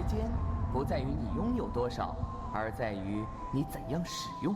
间不在于你拥有多少，而在于你怎样使用。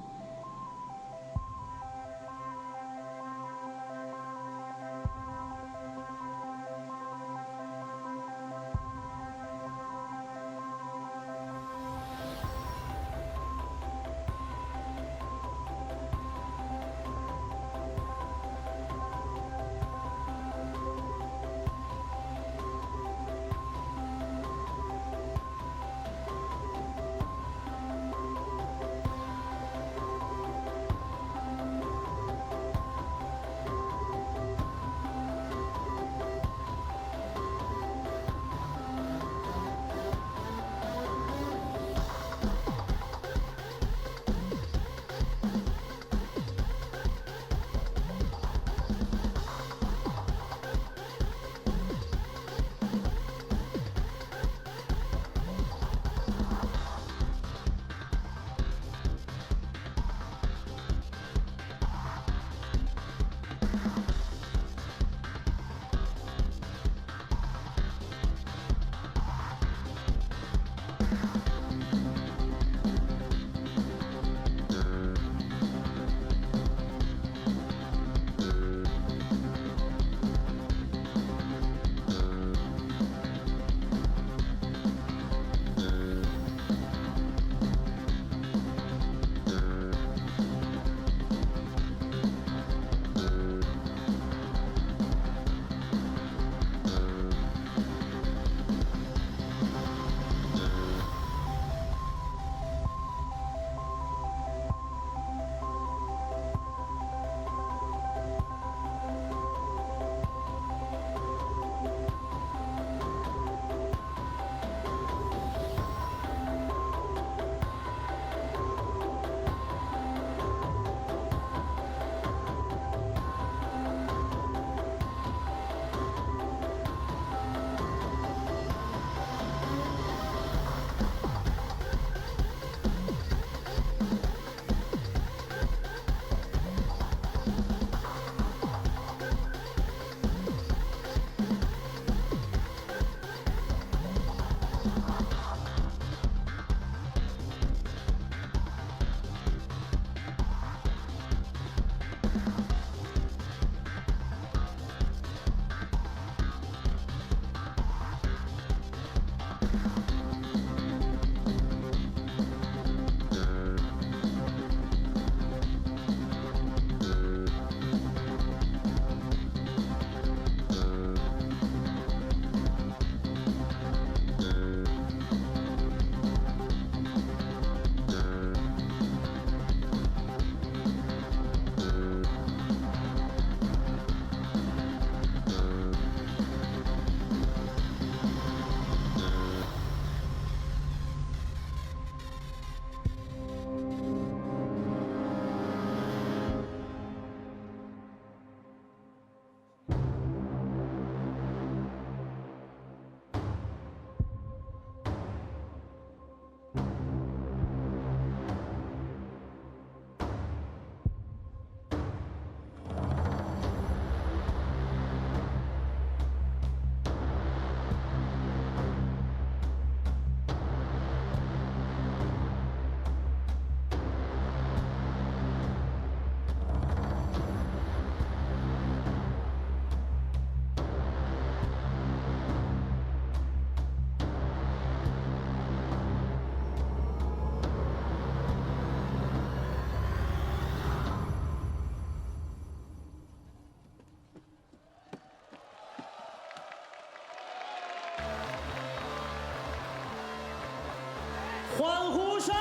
欢呼声！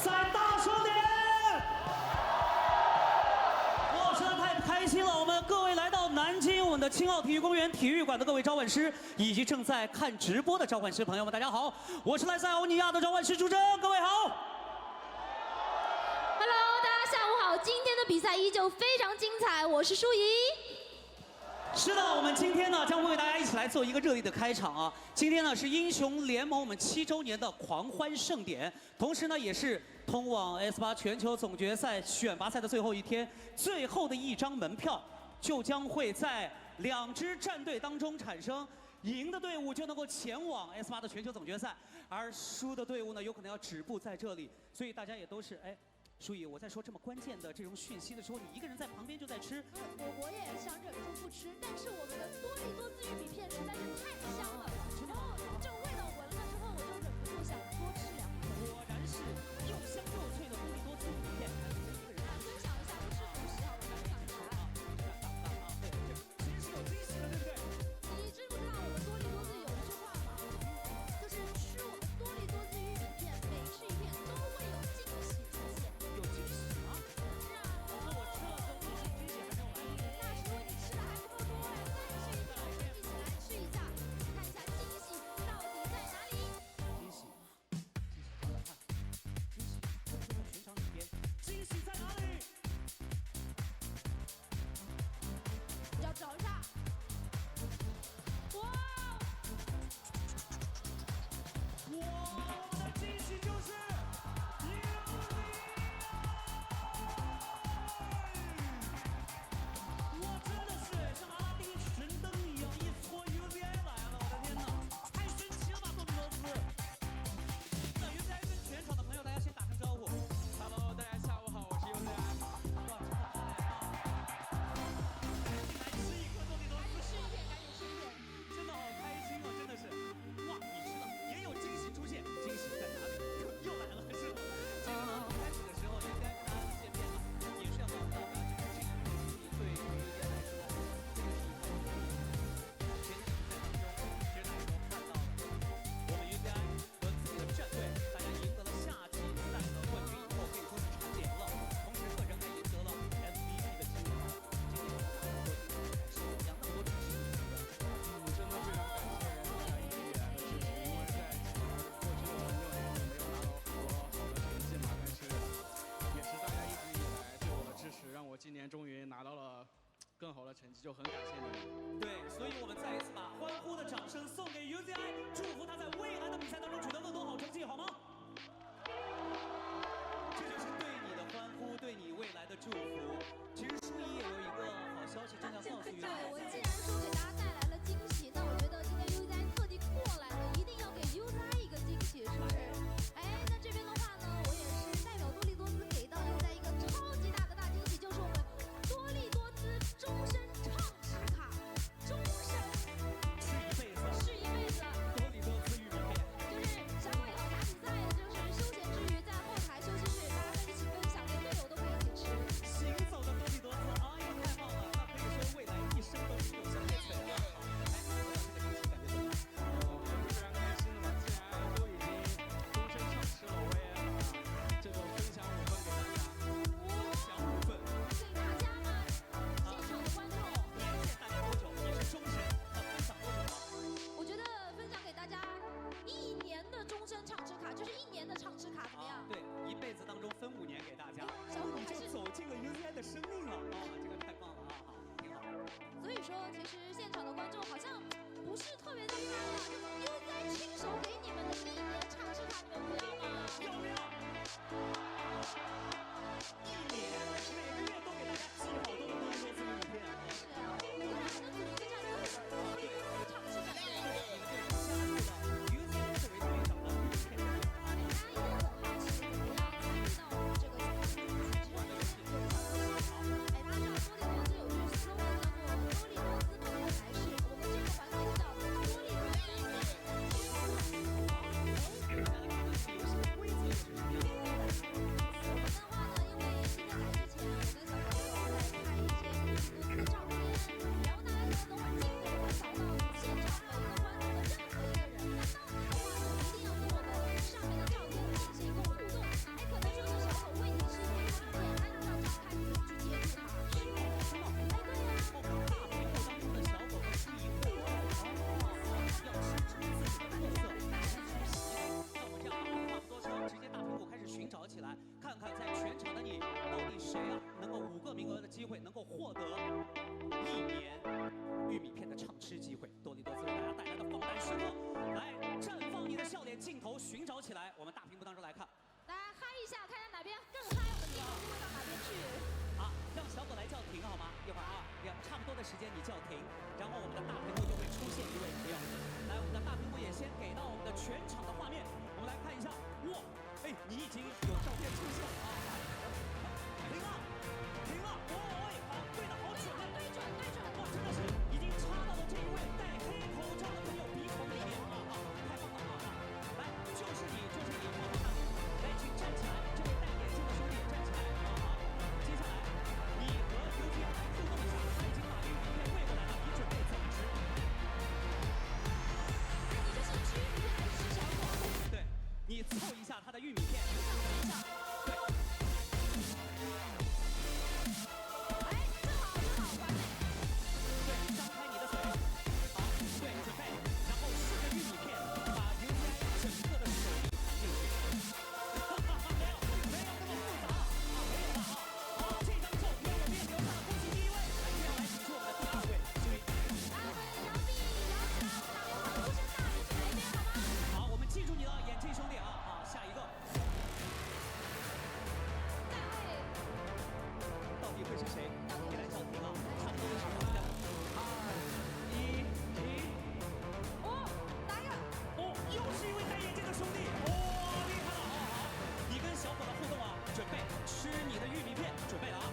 再大声点！哇，实在太开心了！我们各位来到南京我们的青奥体育公园体育馆的各位召唤师，以及正在看直播的召唤师朋友们，大家好！我是来自欧尼亚的召唤师朱铮，各位好。Hello， 大家下午好！今天的比赛依旧非常精彩，我是舒怡。 是的，我们今天呢将会为大家一起来做一个热烈的开场啊！今天呢是英雄联盟我们7周年的狂欢盛典，同时呢也是通往 S8全球总决赛选拔赛的最后一天，最后的一张门票就将会在2支战队当中产生。赢的队伍就能够前往 S8的全球总决赛，而输的队伍呢，有可能要止步在这里。所以大家也都是哎。 舒怡，我在说这么关键的这种讯息的时候，你一个人在旁边就在吃。我也想忍住不吃，但是我们的多利多滋玉米片实在是太香了，然后这个味道闻了之后，我就忍不住想多吃2口。果然是又香又脆的多利多滋玉米片，一个人分享一下，不是主食好了，分享一下啊。对，其实是有惊喜的，对不对？你知不知道我们多利多滋有一句话吗？就是吃我们多利多滋玉米片，每吃一片都会有惊喜出现。 有惊喜啊！是啊，那我吃了都惊喜还没有来。那是因为你吃的还不够多哎，再吃一片，我们一起来吃一下，看一下惊喜到底在哪里。惊喜，好来看，惊喜，在我们全场里边，惊喜在哪里？要找一下。哇！哇，我们的惊喜就是。 我真的是像阿拉丁神灯一样，一搓 UZI 来了，我的天哪，太神奇了吧，多米多斯！那 UZI 跟全场的朋友，大家先打声招呼。Hello， 大家下午好，我是 UZI。哇，真的好来吃一颗多米多斯，赶紧吃一片，赶紧吃一片。真的好开心哦，真的是。哇，你吃了也有惊喜出现，惊喜在哪里？又来了，是吧？其实呢，开始的时候 UZI 跟大家见面了，也是要告诉大家，这个对于 UZI 来说。 前几个比赛当中，其实大家都看到了，我们 UZI 和自己的战队，大家赢得了夏季赛的冠军以后，可以说是蝉联了。同时，个人还赢得了 MVP 的金牌。今天我们拿那么多金牌，感受怎么样？那么多支持你们，真的非常感谢大家一直以来的支持，因为在过去的6年也没有拿到很多好的成绩嘛，但是也是大家一直以来对我的支持，让我今年终于拿到了更好的成绩，就很感谢你们。对，所以我们再一次把欢呼的掌声送给 UZI， 祝福他在未来的比赛当中取得更多好成绩，好吗？这就是对你的欢呼，对你未来的祝福。其实舒怡也有一个好消息正要告诉 UZI。对，我既然说给大家带来了惊喜，那我觉得今天 UZI 特地过来了，一定要给 UZI 一个惊喜，是不是？哎，那这边的话呢，我也是代表多利多滋给到 UZI 一个超级大的大惊喜，就是我们多利多滋终身畅吃卡，终身是一辈子，是一辈子。多利多滋玉米片。就是想要以后打比赛，就是休闲之余在后台休息室，大家在一起分享，连队友都可以一起吃。行走的多利多滋，哎呀，太棒了！那可以说未来一生都是有香味存的。好，来，这个惊喜感觉怎么样？我是非常开心的嘛，既然都已经终身畅吃了，我也把这个分享5份给大家，分享5份。给大家吗？现场的观众，年限大概多久？也是终身，那分享多久呢？我觉得分享给大家1年的终身畅吃卡，就是1年的畅吃卡，怎么样？对，一辈子当中分5年给大家，你就小虎还是走进了 UZI 的生命了啊！这个太棒了啊！好，挺好。所以说，其实现场的观众好像不是特别的怕了，就 UZI 亲手给你们的1年畅吃卡，你们不要吗？要不要？1年，每个月都给大家寄好多的多利多滋玉米片啊！是啊，我们还能组一个战队，多利多滋畅吃战队。你们就加入了 UZI 作为队长的玉米片队。大家一定很好奇，怎么样参与到我们这个全球主持人的游戏？哎，大家知道多利多滋有句 slogan 叫做“多利多滋梦本来是”，我们这个环节就叫多利多滋梦。给大家看看这个游戏的规则是什么样的。我们的话呢，因为今天来之前，我跟小朋友在拍一些多利多滋的照片，然后大家呢都会尽可能的找到现场每一个观众的任何一个人。那到你的话呢，一定要跟我们上面的照片进行一个互动，还可能就是小狗喂你吃，可以发现按照照开去接触它。是吗？哎，对呀。大屏幕当中的小狗是一个要吃出自己的特色，吃出习。那我们这样话不多说，直接大屏幕开始寻找起来，看看在全场的你到底谁啊能够5个名额的机会能够获得1年玉米片的畅吃机会。多利多滋为大家带来的放胆时刻，来绽放你的笑脸，镜头寻找起来，我们大屏幕当中来看。大家嗨一下，看看哪边更嗨，我们镜头就会到哪边去。啊，让小狗来叫停好吗？一会儿啊，要唱不多的时间你叫停，然后我们的大屏幕就会出现一位朋友。来，我们的大屏幕也先给到我们的全场的画面，我们来看一下。哇，哎，你已经有照片出现了啊！停了，停了，哦，哎，好，对的好准啊，对准对准。哇，真的是已经插到了这一位戴黑口罩的朋友鼻孔里面啊！太棒了啊！来，就是你，就是你，好好看，来，请站起来，这位戴眼镜的兄弟站起来啊！好，接下来你和 UTI 互动一下，他已经把玉米片喂过来了，你准备怎么吃？那你就是吃玉米片还是吃小果？对，你凑一下他的玉米片。对。哎，正好正好，完美。对，张开你的嘴，好，对，准备，然后顺着玉米片把 UTI 整个的手力含进去。没有那么复杂啊，没有了啊。好，这张照片我们也留下了，恭喜第一位。来，接下来请出我们的第二位，幸运。2位姚弟，姚起来，我们那边欢呼声大一点，来一边好吗？好，我们记住你了，眼镜兄弟啊，好，下一个下一位，到底会是谁？你来叫停啊，差不多是3、2、1，停。哦，来一个。哦，又是一位戴眼镜的兄弟，哇，厉害了啊！好，你跟小伙的互动啊，准备吃你的玉米片，准备了啊。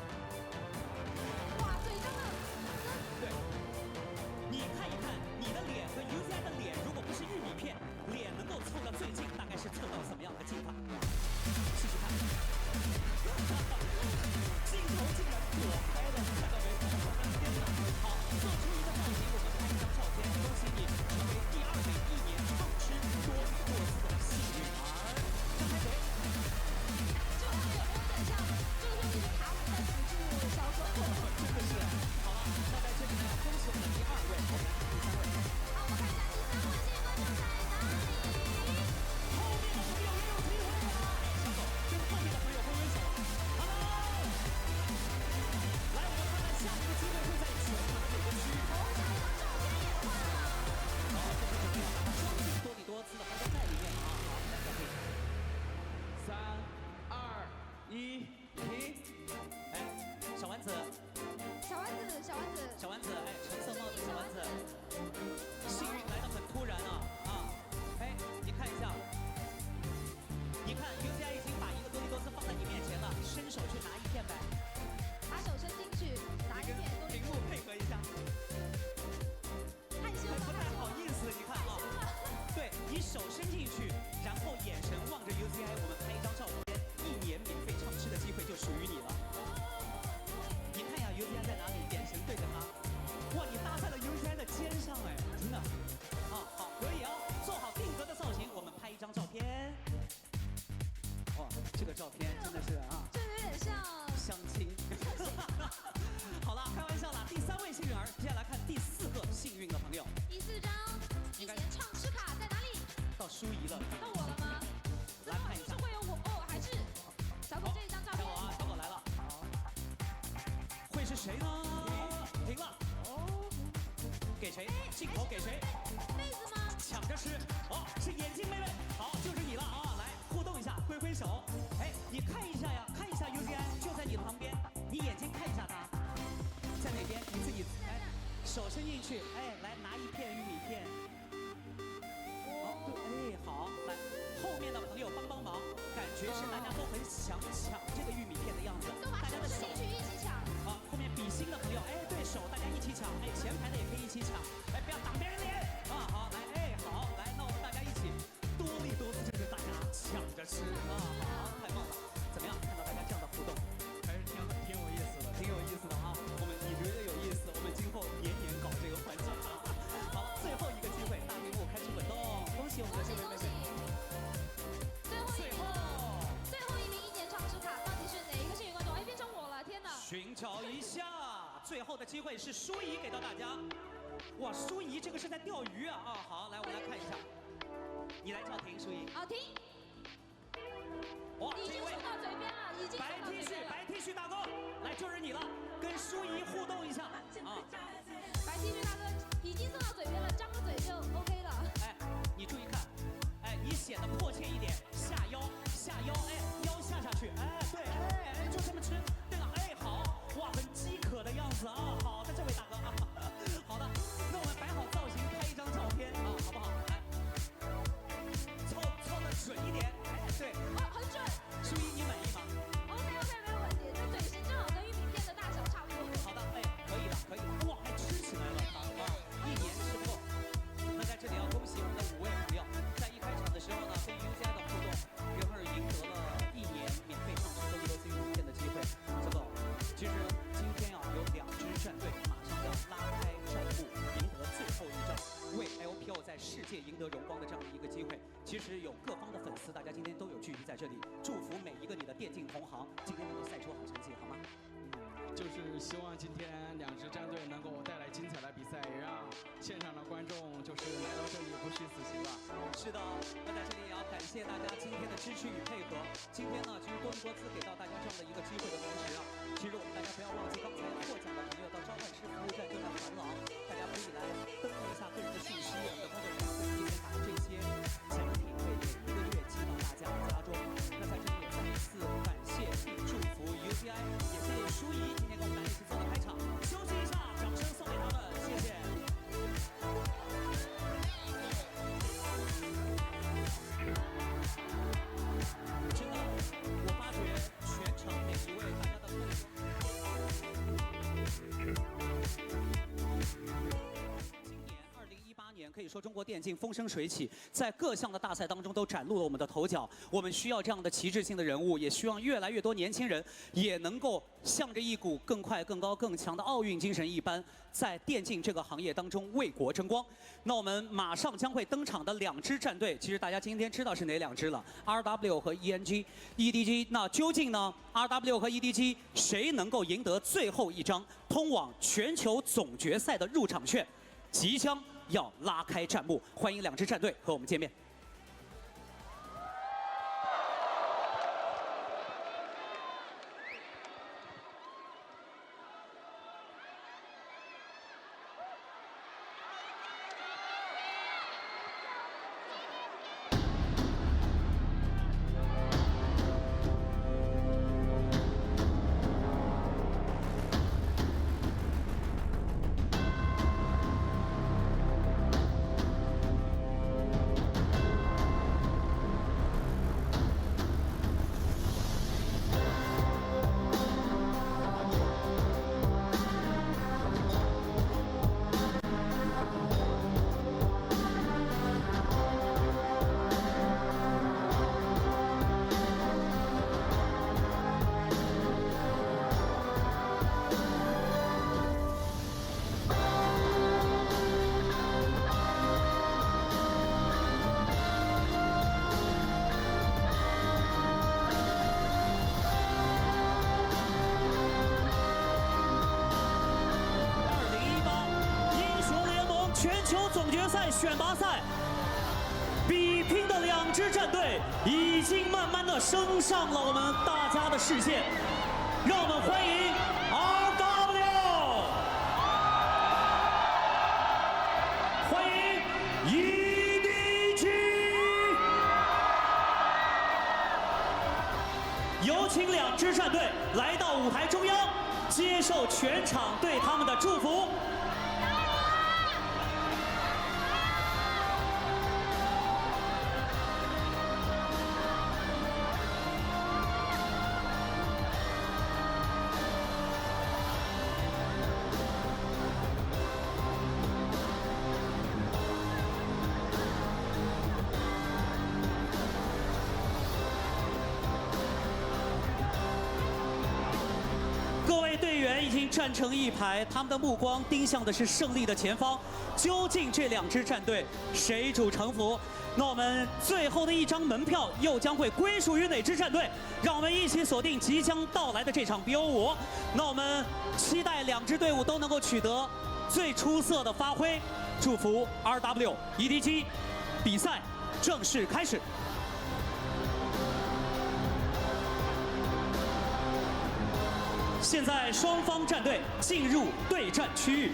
哇，嘴张的，对，你看一看你的脸和 UCI 的脸，如果不是玉米片，脸能够凑到最近，大概是凑到怎么样的近法？试试看。镜头竟然躲开了，你看到没？天哪！好，做出一个造型，我们拍一张照片，恭喜你成为第2位1年畅吃多利多滋的幸运儿。张开嘴。这个有点像，这个兄弟的卡姆在辅助小左。真的是，好了，那在这里呢，恭喜我们的第2位，我们第3位。好，我们看一下第3位幸运观众在哪里？后面的朋友也有机会了，小狗跟后面的朋友挥挥手。Hello，来，我们看看下一个机会会在全场的哪个区域？哦，下一张照片也换了。然后这是准备要把它装进多利多滋的包装袋里面啊！好，来交给3、2、1，停。哎，小丸子，小丸子，小丸子，小丸子，哎，橙色帽子小丸子，幸运来得很突然啊！啊，哎，你看一下，你看 UCI 已经把一个多利多滋放在你面前了，伸手去拿一片呗。把手伸进去，拿一片多利屏幕配合一下，害羞了，不太好意思，你看啊，对你手伸进去，然后眼神望着 UCI，我们拍一张照片，1年免费畅吃的机会就属于你了。你看呀 ，UCI 在哪里？眼神对着他，哇，你搭在了 UCI 的肩上哎，真的，啊，好，可以啊，做好定格的造型，我们拍一张照片。哇，这个照片真的是啊。这有点像相亲。好了，开玩笑啦。第3位幸运儿，接下来看第4个幸运的朋友。第4张1年畅吃卡在哪里？到舒怡了。到我了吗？来看一下是会有我哦，还是小狗这一张照片？小狗啊，小狗来了。会是谁呢？停了。哦。给谁？镜头给谁？妹子吗？抢着吃。哦，是眼镜妹妹。好，就是你了啊！来互动一下，挥挥手。哎，你看一下呀，看一下 UCI 就在你的旁边，你眼睛看一下他，在哪边？你自己哎，手伸进去，哎，来拿一片玉米片。哦，对，哎，好，来，后面的朋友帮帮忙，感觉是大家都很想抢这个玉米片的样子，都把大家的手手伸进去一起抢。啊，后面比心的朋友，哎，对手大家一起抢，哎，前排的也可以一起抢，哎，不要挡别人脸啊，好，来，哎，好，来，那我们大家一起多利多滋，就是大家抢着吃啊，好，太棒了，怎么样？看到大家这样的互动，还是挺有意思的。挺有意思的啊，你觉得有意思，我们今后年年搞这个环节啊。好，最后一个机会，大屏幕开始滚动，恭喜我们的幸运妹妹。最后一名1年畅吃卡，到底是哪一个幸运观众？哎，变成我了，天哪！寻找一下，最后的机会是舒怡给到大家。哇，舒怡这个是在钓鱼啊！啊，好，来我们来看一下，你来叫停，舒怡。好，停。哇，已经这位送到嘴边了，已经送白到 T 恤，嘴边了。白 T 恤大哥，来就是你了，跟舒怡互动一下啊。白 T 恤大哥已经送到嘴边了，张个嘴就 OK 了。哎，你注意看，哎，你显得迫切一点，下腰，哎，腰下去，哎，对，哎，就这么吃，对了，哎，好，哇，很饥渴的样子啊，好的，这位大哥啊。得荣光的这样的一个机会。其实有各方的粉丝，大家今天都有聚集在这里，祝福每一个你的电竞同行今天能够赛出好成绩，好吗？就是希望今天2支战队能够带来精彩的比赛，也让现场的观众就是来到这里不虚此行吧。是的，那在这里也要感谢大家今天的支持与配合。今天呢，其实多伦多兹给到大家这样的一个机会的同时啊，其实我们大家不要忘记刚才获奖的朋友到召唤师服务站就在环廊，大家可以来登录一下个人的信息，我们的工作人员会提前把这些奖品会每一个月寄到大家的家中。那在这里也再一次感谢并祝福 UTI， 也谢谢舒怡今天跟我们大家一起做的开场。休息一下，掌声送给他们，谢谢。真的，我发觉全场每一位大家的动作。今年2018年可以说中国电竞风生水起，在各项的大赛当中都崭露了我们的头角。我们需要这样的旗帜性的人物，也希望越来越多年轻人也能够向着一股更快、更高、更强的奥运精神一般，在电竞这个行业当中为国争光。那我们马上将会登场的2支战队，其实大家今天知道是哪2支了 ？RW 和 EDG。那究竟呢 ？RW 和 EDG 谁能够赢得最后一张通往全球总决赛的入场券？即将要拉开战幕，欢迎2支战队和我们见面。选拔赛，比拼的2支战队已经慢慢的升上了我们大家的视线，让我们欢迎 RW， 欢迎 EDG， 有请2支战队来到舞台中央，接受全场对他们的祝福。各位队员已经站成一排，他们的目光盯向的是胜利的前方。究竟这2支战队谁主城服？那我们最后的一张门票又将会归属于哪支战队？让我们一起锁定即将到来的这场 BO5。那我们期待2支队伍都能够取得最出色的发挥。祝福 RW、EDG， 比赛正式开始。现在双方战队进入对战区域。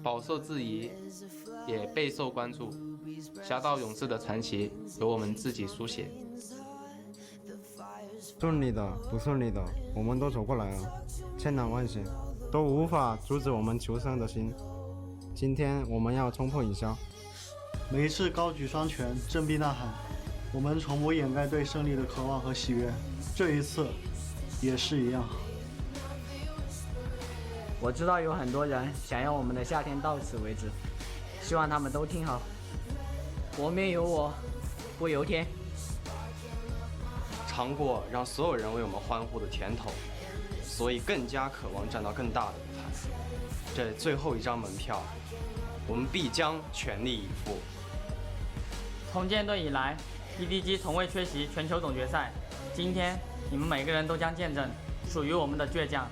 饱受质疑，也备受关注。侠盗勇士的传奇由我们自己书写。顺利的、不顺利的，我们都走过来了，千难万险，都无法阻止我们求胜的心。今天我们要冲破营销。每一次高举双拳，振臂呐喊，我们从不掩盖对胜利的渴望和喜悦。这一次，也是一样。我知道有很多人想要我们的夏天到此为止，希望他们都听好。国面有我，不由天。尝过让所有人为我们欢呼的甜头，所以更加渴望站到更大的舞台。这最后一张门票，我们必将全力以赴。从建队以来 ，EDG 从未缺席全球总决赛。今天，你们每个人都将见证属于我们的倔强。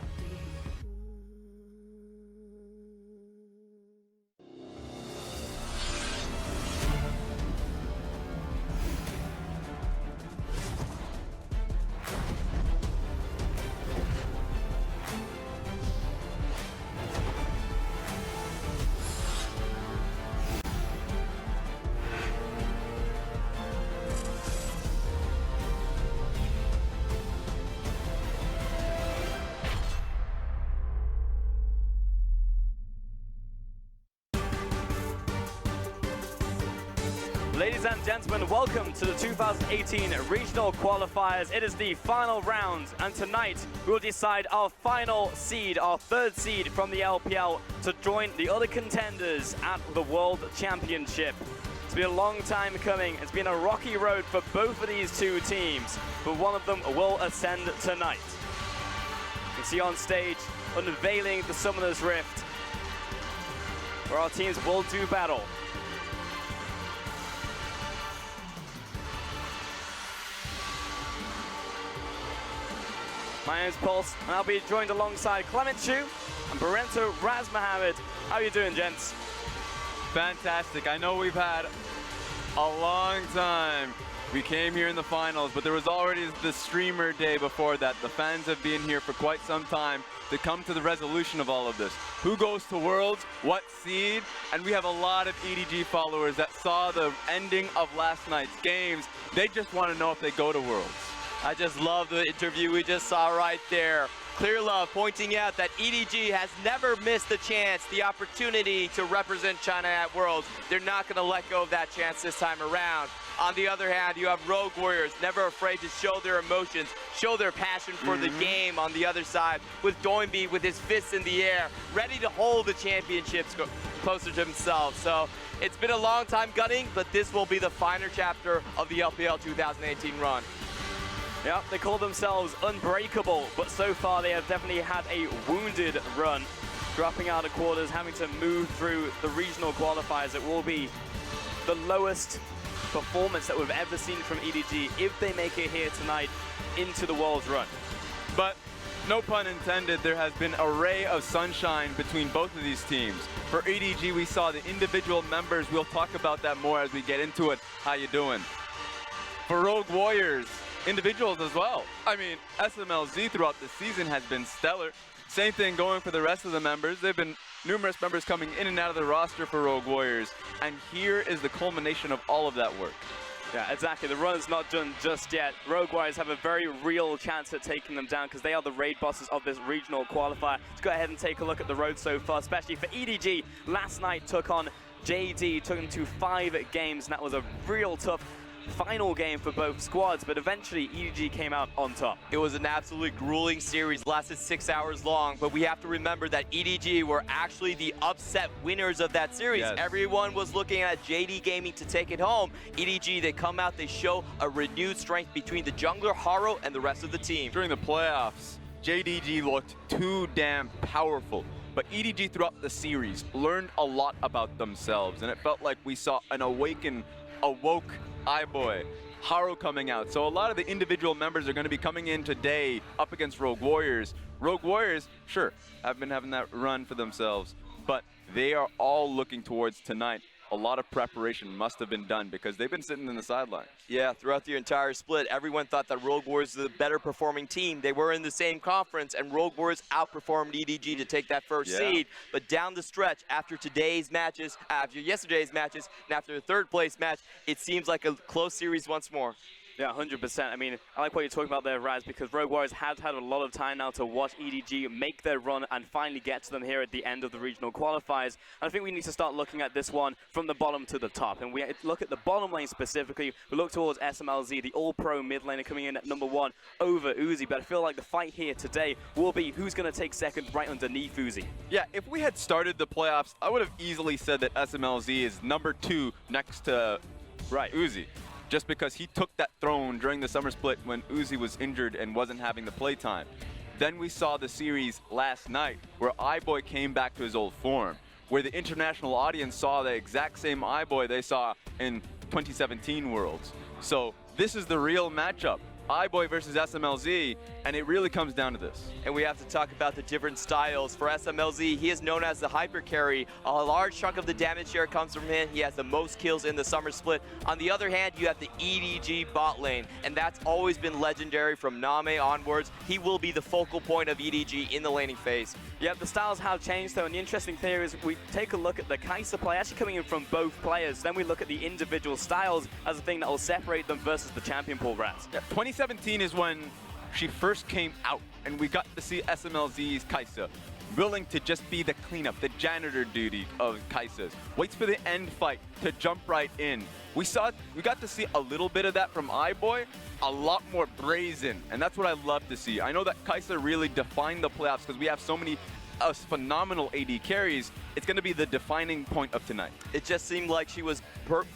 Ladies and gentlemen, welcome to the 2018 Regional Qualifiers. It is the final round, and tonight we will decide our final seed, our third seed from the LPL, to join the other contenders at the World Championship. It's been a long time coming. It's been a rocky road for both of these two teams, but one of them will ascend tonight. You can see on stage, unveiling the Summoner's Rift, where our teams will do battle. My name is Pulse, and I'll be joined alongside Clement Chu and Barento Raz Mohammed. How are you doing, gents? Fantastic. I know we've had a long time. We came here in the finals, but there was already the streamer day before that. The fans have been here for quite some time to come to the resolution of all of this. Who goes to Worlds, what seed, and we have a lot of EDG followers that saw the ending of last night's games. They just want to know if they go to Worlds. I just love the interview we just saw right there. Clear Love pointing out that EDG has never missed the chance, the opportunity to represent China at Worlds. They're not going to let go of that chance this time around. On the other hand, you have Rogue Warriors, never afraid to show their emotions, show their passion for the game on the other side, with Doinby with his fists in the air, ready to hold the championships closer to himself. So it's been a long time gunning, but this will be the final chapter of the LPL 2018 run. Yeah, they call themselves unbreakable, but so far they have definitely had a wounded run, dropping out of quarters, having to move through the regional qualifiers. It will be the lowest performance that we've ever seen from EDG if they make it here tonight into the World's run. But no pun intended, there has been a ray of sunshine between both of these teams. For EDG, we saw the individual members. We'll talk about that more as we get into it. How you doing? For Rogue Warriors, individuals as well. I mean, SMLZ throughout the season has been stellar. Same thing going for the rest of the members. There have been numerous members coming in and out of the roster for Rogue Warriors. And here is the culmination of all of that work. Yeah, exactly. The run is not done just yet. Rogue Warriors have a very real chance at taking them down because they are the raid bosses of this regional qualifier. Let's go ahead and take a look at the road so far, especially for EDG. Last night took on JD, took them to 5 games, and that was a real tough final game for both squads, but eventually EDG came out on top. It was an absolutely grueling series, lasted 6 hours long, but we have to remember that EDG were actually the upset winners of that series. Yes. Everyone was looking at JD Gaming to take it home. EDG, they come out, they show a renewed strength between the jungler Haro and the rest of the team. During the playoffs, JDG looked too damn powerful. But EDG throughout the series learned a lot about themselves, and it felt like we saw an awoke iBoy, Haro coming out. So a lot of the individual members are going to be coming in today up against Rogue Warriors. Rogue Warriors, sure, have been having that run for themselves, but they are all looking towards tonight. A lot of preparation must have been done because they've been sitting in the sidelines. Yeah, throughout the entire split, everyone thought that Rogue Warriors was the better performing team. They were in the same conference, and Rogue Warriors outperformed EDG to take that first seed. But down the stretch, after today's matches, after yesterday's matches, and after the third place match, it seems like a close series once more. Yeah, 100%. I mean, I like what you're talking about there, Raz, because Rogue Warriors have had a lot of time now to watch EDG make their run and finally get to them here at the end of the regional qualifiers. And I think we need to start looking at this one from the bottom to the top. And we look at the bottom lane specifically. We look towards SMLZ, the all-pro mid laner coming in at #1 over Uzi. But I feel like the fight here today will be who's going to take second right underneath Uzi. Yeah, if we had started the playoffs, I would have easily said that SMLZ is #2 next to right, Uzi, just because he took that throne during the summer split when Uzi was injured and wasn't having the play time. Then we saw the series last night where iBoy came back to his old form, where the international audience saw the exact same iBoy they saw in 2017 Worlds. So this is the real matchup. iBoy versus SMLZ, and it really comes down to this. And we have to talk about the different styles. For SMLZ, he is known as the hyper carry. A large chunk of the damage share comes from him. He has the most kills in the summer split. On the other hand, you have the EDG bot lane, and that's always been legendary from Name onwards. He will be the focal point of EDG in the laning phase. Yeah, the styles have changed though, and the interesting thing is we take a look at the Kai'Sa play actually coming in from both players. Then we look at the individual styles as a thing that will separate them versus the champion pool rats. Yeah, 2017 is when she first came out, and we got to see SMLZ's Kai'Sa willing to just be the cleanup, the janitor duty of Kai'Sa's. Waits for the end fight to jump right in. We got to see a little bit of that from iBoy, a lot more brazen, and that's what I love to see. I know that Kai'Sa really defined the playoffs because we have so many phenomenal AD carries. It's going to be the defining point of tonight. It just seemed like she was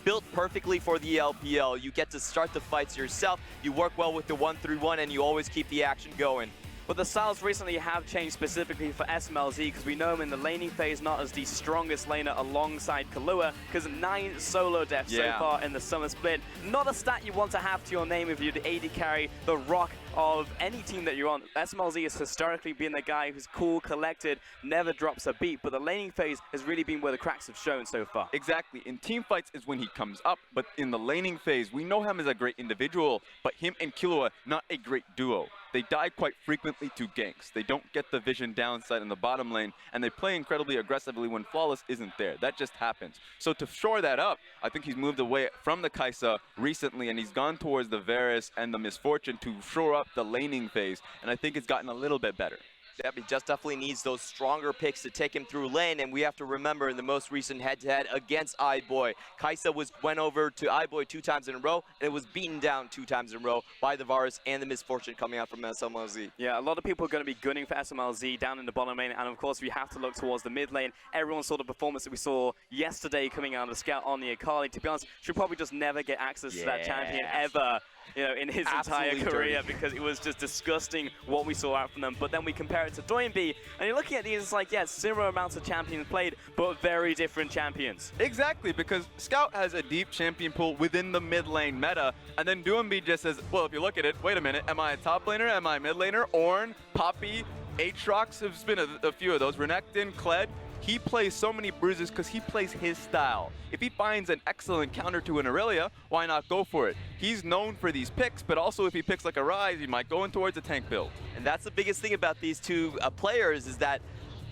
built perfectly for the LPL. You get to start the fights yourself, you work well with the 1-3-1, and you always keep the action going. But the styles recently have changed specifically for SMLZ because we know him in the laning phase not as the strongest laner alongside Kahlua, because 9 solo deaths so far in the summer split. Not a stat you want to have to your name if you're the AD carry, the rock of any team that you're on. SMLZ has historically been the guy who's cool, collected, never drops a beat, but the laning phase has really been where the cracks have shown so far. Exactly. In team fights is when he comes up, but in the laning phase, we know him as a great individual, but him and Killua, not a great duo. They die quite frequently to ganks. They don't get the vision downside in the bottom lane, and they play incredibly aggressively when Flawless isn't there. That just happens. So to shore that up, I think he's moved away from the Kai'Sa recently, and he's gone towards the Varus and the Misfortune to shore up the laning phase, and I think it's gotten a little bit better. Yep, he just definitely needs those stronger picks to take him through lane, and we have to remember in the most recent head-to-head against iBoy, Kai'Sa went over to iBoy 2 times in a row, and it was beaten down 2 times in a row by the Varus and the Misfortune coming out from SMLZ. Yeah, a lot of people are going to be gunning for SMLZ down in the bottom lane, and of course we have to look towards the mid lane. Everyone saw the performance that we saw yesterday coming out of the Scout on the Akali. To be honest, she'll probably just never get access to that champion ever, you know, in his entire career, because it was just disgusting what we saw out from them. But then we compare it to Doinby, and you're looking at these, it's like, yeah, similar amounts of champions played, but very different champions. Exactly, because Scout has a deep champion pool within the mid lane meta, and then Doinby just says, well, if you look at it, wait a minute, am I a top laner, am I a mid laner? Oren, Poppy, Aatrox, there's been a few of those, Renekton, Kled. He plays so many bruises because he plays his style. If he finds an excellent counter to an Aurelia, why not go for it? He's known for these picks, but also if he picks like a Ryze, he might go in towards a tank build. And that's the biggest thing about these two players is that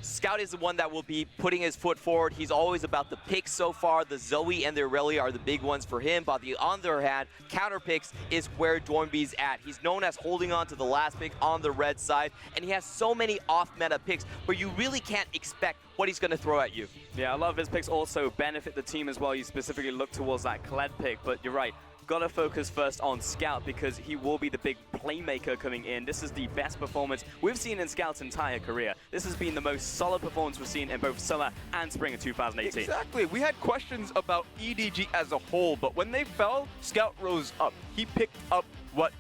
Scout is the one that will be putting his foot forward. He's always about the picks so far. The Zoe and the Aurelia are the big ones for him. But on the other hand, counter picks is where Doinby's at. He's known as holding on to the last pick on the red side, and he has so many off-meta picks where you really can't expect what he's going to throw at you. Yeah, a lot of his picks also benefit the team as well. You specifically look towards that Kled pick, but you're right. Got to focus first on Scout because he will be the big playmaker coming in. This is the best performance we've seen in Scout's entire career. This has been the most solid performance we've seen in both summer and spring of 2018. Exactly. We had questions about EDG as a whole, but when they fell, Scout rose up. He picked up what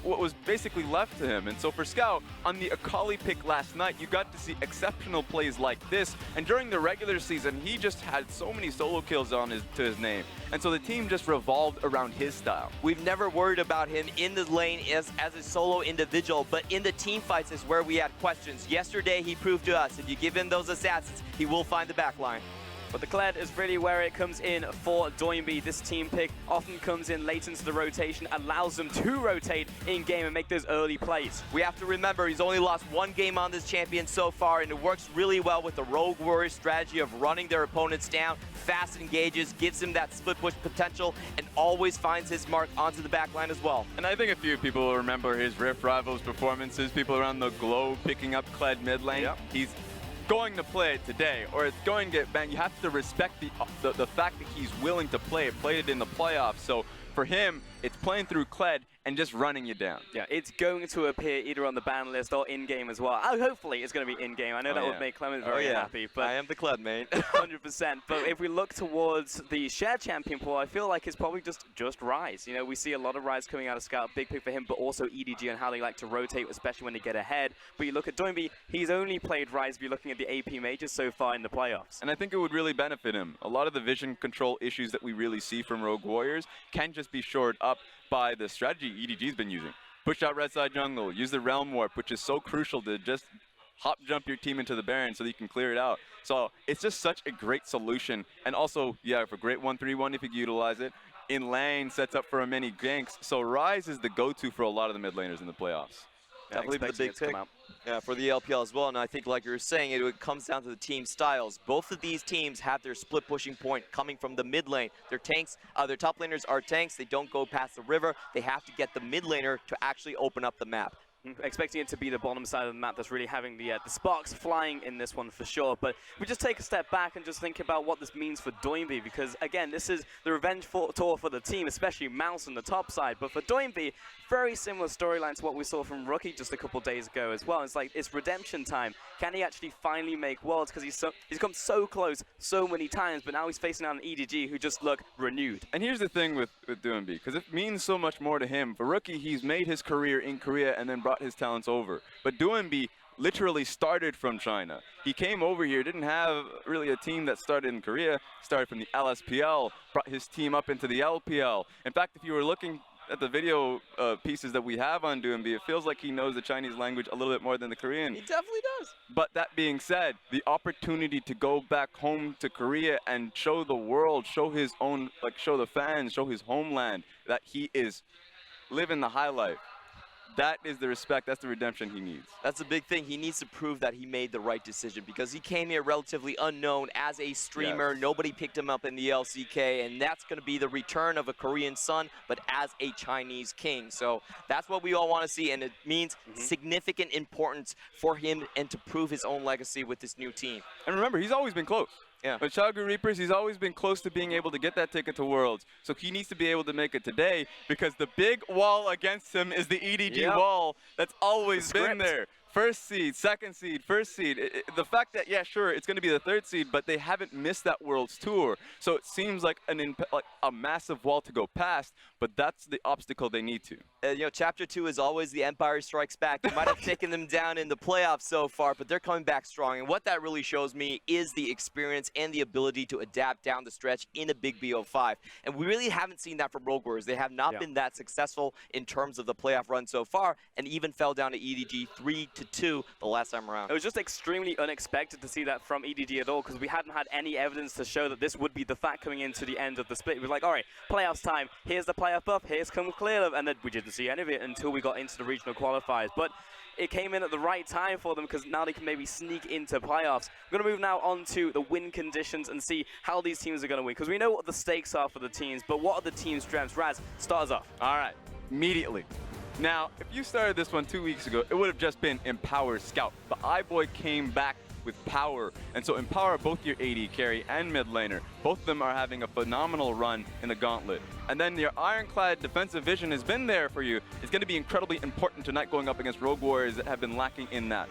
was basically left to him. And so for Scout, on the Akali pick last night, you got to see exceptional plays like this. And during the regular season, he just had so many solo kills to his name. And so the team just revolved around his style. We've never worried about him in the lane as a solo individual, but in the team fights is where we had questions. Yesterday, he proved to us, if you give him those assassins, he will find the backline. But the Kled is really where it comes in for Doinby. This team pick often comes in late into the rotation, allows them to rotate in-game and make those early plays. We have to remember he's only lost 1 game on this champion so far, and it works really well with the Rogue Warrior strategy of running their opponents down, fast engages, gives him that split push potential, and always finds his mark onto the backline as well. And I think a few people will remember his Rift Rivals performances, people around the globe picking up Kled mid lane. Yep. He's going to play it today, or it's going to get banned. You have to respect the fact that he's willing to play it, played it in the playoffs. So for him, it's playing through Kled and just running you down. Yeah, it's going to appear either on the ban list or in-game as well. Oh, hopefully it's going to be in-game. I know that would make Clement very happy. But I am the Cled main. 100%. But if we look towards the shared champion pool, I feel like it's probably just Rise. You know, we see a lot of Rise coming out of Scout, big pick for him, but also EDG and how they like to rotate, especially when they get ahead. But you look at Doinby, he's only played Rise if you're looking at the AP majors so far in the playoffs. And I think it would really benefit him. A lot of the vision control issues that we really see from Rogue Warriors can just be shored up by the strategy EDG's been using. Push out red side jungle, use the Realm Warp, which is so crucial to just hop jump your team into the Baron so that you can clear it out. So it's just such a great solution. And also, yeah, for great 1-3-1 if you utilize it. In lane, sets up for a many ganks. So Rise is the go-to for a lot of the mid laners in the playoffs. Definitely the big pick for the LPL as well. And I think, like you were saying, it comes down to the team styles. Both of these teams have their split pushing point coming from the mid lane. Their tanks, their top laners are tanks. They don't go past the river. They have to get the mid laner to actually open up the map. Expecting it to be the bottom side of the map that's really having the sparks flying in this one for sure. But we just take a step back and just think about what this means for Doinby, because again, this is the revenge tour for the team, especially Mouse on the top side. But for Doinby, very similar storyline to what we saw from Rookie just a couple days ago as well. It's like it's redemption time. Can he actually finally make Worlds? Because he's come so close so many times, but now he's facing out an EDG who just look renewed. And here's the thing with Doinby, because it means so much more to him. For Rookie, he's made his career in Korea and then brought his talents over. But Doinby literally started from China. He came over here, didn't have really a team that started in Korea, started from the LSPL, brought his team up into the LPL. In fact, if you were looking at the video pieces that we have on Doinby, it feels like he knows the Chinese language a little bit more than the Korean. He definitely does. But that being said, the opportunity to go back home to Korea and show the world, show his own, like show the fans, show his homeland that he is living the high life. That is the respect, that's the redemption he needs. That's the big thing. He needs to prove that he made the right decision, because he came here relatively unknown as a streamer. Yes. Nobody picked him up in the LCK, and that's going to be the return of a Korean son, but as a Chinese king. So that's what we all want to see, and it means significant importance for him and to prove his own legacy with this new team. And remember, he's always been close. Yeah. With Calgary Reapers, he's always been close to being able to get that ticket to Worlds. So he needs to be able to make it today, because the big wall against him is the EDG wall that's always been there. First seed, second seed, first seed. The fact that, yeah, sure, it's going to be the third seed, but they haven't missed that Worlds Tour. So it seems like a massive wall to go past, but that's the obstacle they need to. You know, Chapter 2 is always the Empire Strikes Back. They might have taken them down in the playoffs so far, but they're coming back strong. And what that really shows me is the experience and the ability to adapt down the stretch in a big BO5. And we really haven't seen that from Rogue Warriors. They have not been that successful in terms of the playoff run so far, and even fell down to EDG 3-2 the last time around. It was just extremely unexpected to see that from EDG at all, because we hadn't had any evidence to show that this would be the fact coming into the end of the split. It was like, all right, playoffs time, here's the playoff buff, here's come clear, and then we didn't see any of it until we got into the regional qualifiers. But it came in at the right time for them, because now they can maybe sneak into playoffs. We're going to move now on to the win conditions and see how these teams are going to win, because we know what the stakes are for the teams, but what are the team's strengths? Raz, start us off. All right, immediately. Now, if you started this one 2 weeks ago, it would have just been Empower Scout. But iBoy came back with Power, and so Empower both your AD carry and mid laner. Both of them are having a phenomenal run in the gauntlet. And then your Ironclad defensive vision has been there for you. It's going to be incredibly important tonight going up against Rogue Warriors that have been lacking in that.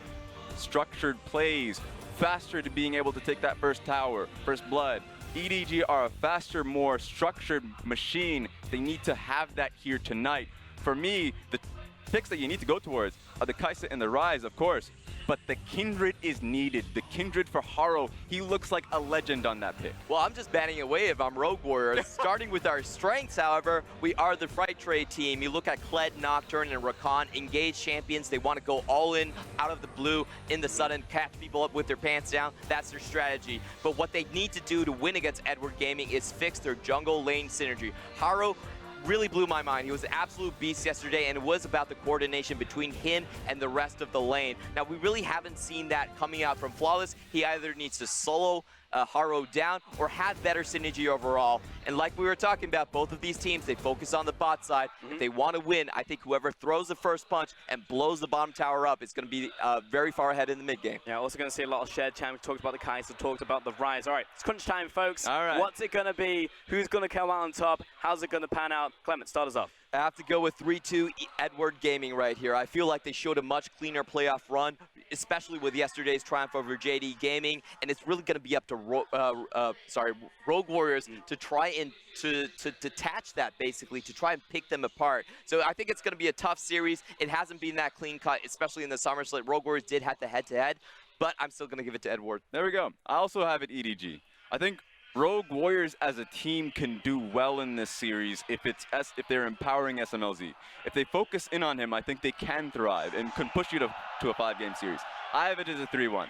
Structured plays, faster to being able to take that first tower, first blood. EDG are a faster, more structured machine. They need to have that here tonight. For me, the picks that you need to go towards are the Kai'Sa and the Rise, of course, but the Kindred is needed. The Kindred for Haro, he looks like a legend on that pick. Well, I'm just batting away if I'm Rogue Warriors. Starting with our strengths, however, we are the Fright Trade team. You look at Kled, Nocturne, and Rakan, engaged champions. They want to go all in, out of the blue, in the sudden, catch people up with their pants down. That's their strategy. But what they need to do to win against Edward Gaming is fix their jungle lane synergy. Haro really blew my mind. He was an absolute beast yesterday, and it was about the coordination between him and the rest of the lane. Now, we really haven't seen that coming out from Flawless. He either needs to solo Haro down or have better synergy overall. And like we were talking about, both of these teams, they focus on the bot side. If they want to win, I think whoever throws the first punch and blows the bottom tower up is going to be very far ahead in the mid game. Yeah, also going to see a lot of shared champ. We talked about the Kai'Sa, talked about the Rise. All right, it's crunch time, folks. All right. What's it going to be? Who's going to come out on top? How's it going to pan out? Clement, start us off. I have to go with 3-2 Edward Gaming right here. I feel like they showed a much cleaner playoff run, especially with yesterday's triumph over JD Gaming, and it's really going to be up to Rogue Warriors to try and to detach that, basically, to try and pick them apart. So I think it's going to be a tough series. It hasn't been that clean cut, especially in the summer slate. Rogue Warriors did have the head-to-head, but I'm still going to give it to Edward. There we go. I also have it EDG. I think Rogue Warriors as a team can do well in this series if they're empowering SMLZ. If they focus in on him, I think they can thrive and can push you to a 5-game series. I have it as a 3-1.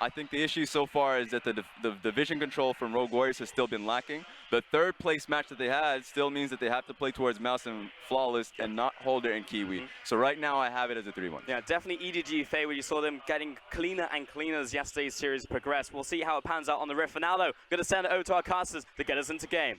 I think the issue so far is that the vision control from Rogue Warriors has still been lacking. The third place match that they had still means that they have to play towards Mouse and Flawless and not Holder and Kiwi. So right now I have it as a 3-1. Yeah, definitely EDG favor. You saw them getting cleaner and cleaner as yesterday's series progressed. We'll see how it pans out on the Rift. For now, though, going to send it over to our casters to get us into game.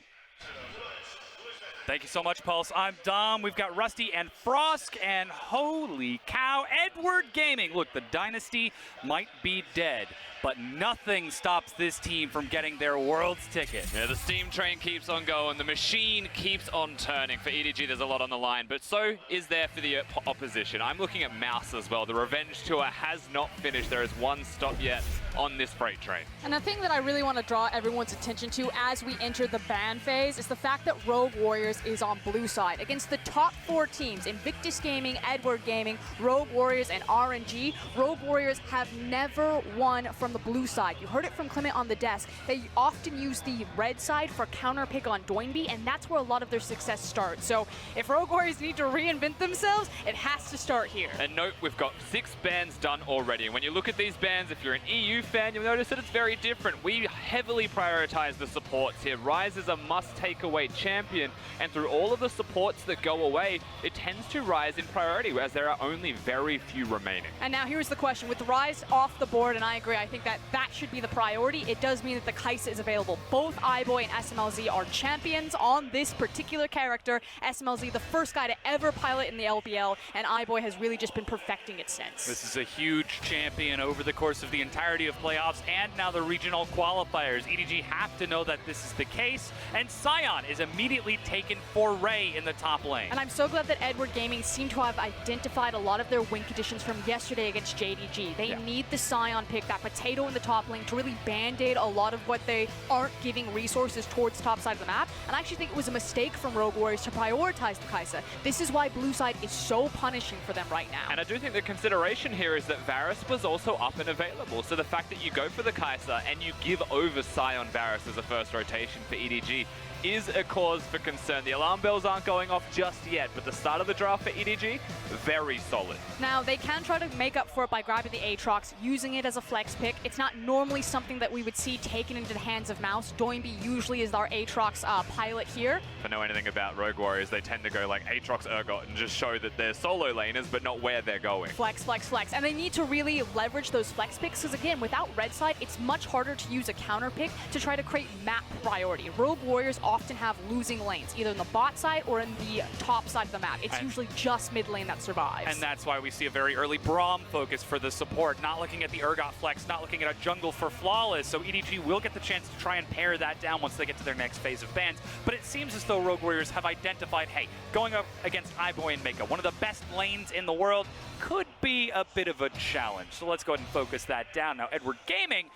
Thank you so much, Pulse. I'm Dom. We've got Rusty and Frosk, and holy cow, Edward Gaming. Look, the dynasty might be dead, but nothing stops this team from getting their Worlds ticket. Yeah, the steam train keeps on going. The machine keeps on turning. For EDG, there's a lot on the line, but so is there for the opposition. I'm looking at Mouse as well. The Revenge Tour has not finished. There is one stop yet on this freight train. And the thing that I really want to draw everyone's attention to as we enter the ban phase is the fact that Rogue Warriors is on blue side. Against the top 4 teams, Invictus Gaming, Edward Gaming, Rogue Warriors, and RNG, Rogue Warriors have never won from the blue side. You heard it from Clement on the desk. They often use the red side for counter pick on Doinby, and that's where a lot of their success starts. So if Rogue Warriors need to reinvent themselves, it has to start here. And note, we've got 6 bans done already. And when you look at these bans, if you're an EU fan, you'll notice that it's very different. We heavily prioritize the supports here. Ryze is a must-take-away champion, and through all of the supports that go away, it tends to rise in priority, whereas there are only very few remaining. And now here's the question. With Ryze off the board, and I agree, I think that should be the priority. It does mean that the Kai'Sa is available. Both iBoy and SMLZ are champions on this particular character. SMLZ, the first guy to ever pilot in the LPL, and iBoy has really just been perfecting it since. This is a huge champion over the course of the entirety of playoffs and now the regional qualifiers. EDG have to know that this is the case, and Sion is immediately taken for Ray in the top lane. And I'm so glad that Edward Gaming seem to have identified a lot of their win conditions from yesterday against JDG. They need the Sion pick, that potato in the top lane, to really band-aid a lot of what they aren't giving resources towards the top side of the map. And I actually think it was a mistake from Rogue Warriors to prioritize the Kai'Sa. This is why blue side is so punishing for them right now. And I do think the consideration here is that Varus was also up and available. So the fact that you go for the Kai'Sa and you give over Sion Varus as a first rotation for EDG is a cause for concern. The alarm bells aren't going off just yet, but the start of the draft for EDG, very solid. Now, they can try to make up for it by grabbing the Aatrox, using it as a flex pick. It's not normally something that we would see taken into the hands of Mouse. Doinby usually is our Aatrox pilot here. If I know anything about Rogue Warriors, they tend to go like Aatrox, Urgot, and just show that they're solo laners, but not where they're going. Flex, flex, flex. And they need to really leverage those flex picks, because again, without red side, it's much harder to use a counter pick to try to create map priority. Rogue Warriors often have losing lanes, either in the bot side or in the top side of the map. It's usually just mid lane that survives. And that's why we see a very early Braum focus for the support, not looking at the Urgot flex, not looking at a jungle for Flawless, so EDG will get the chance to try and pare that down once they get to their next phase of bans. But it seems as though Rogue Warriors have identified, hey, going up against iBoy and Mako, one of the best lanes in the world, could be a bit of a challenge. So let's go ahead and focus that down. Now, Edward Gaming,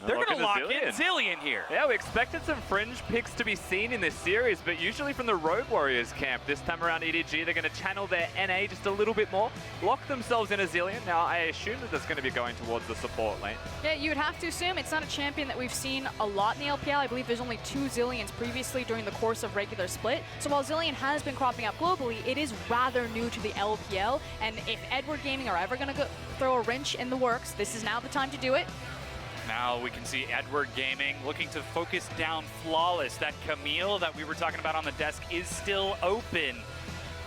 they're going to lock in Zilean here. Yeah, we expected some fringe picks to be seen in this series, but usually from the Rogue Warriors camp. This time around EDG, they're going to channel their NA just a little bit more, lock themselves in a Zilean. Now, I assume that that's going to be going towards the support lane. Yeah, you would have to assume. It's not a champion that we've seen a lot in the LPL. I believe there's only 2 Zileans previously during the course of regular split. So while Zilean has been cropping up globally, it is rather new to the LPL. And if Edward Gaming are ever going to throw a wrench in the works, this is now the time to do it. Now we can see Edward Gaming looking to focus down Flawless. That Camille that we were talking about on the desk is still open.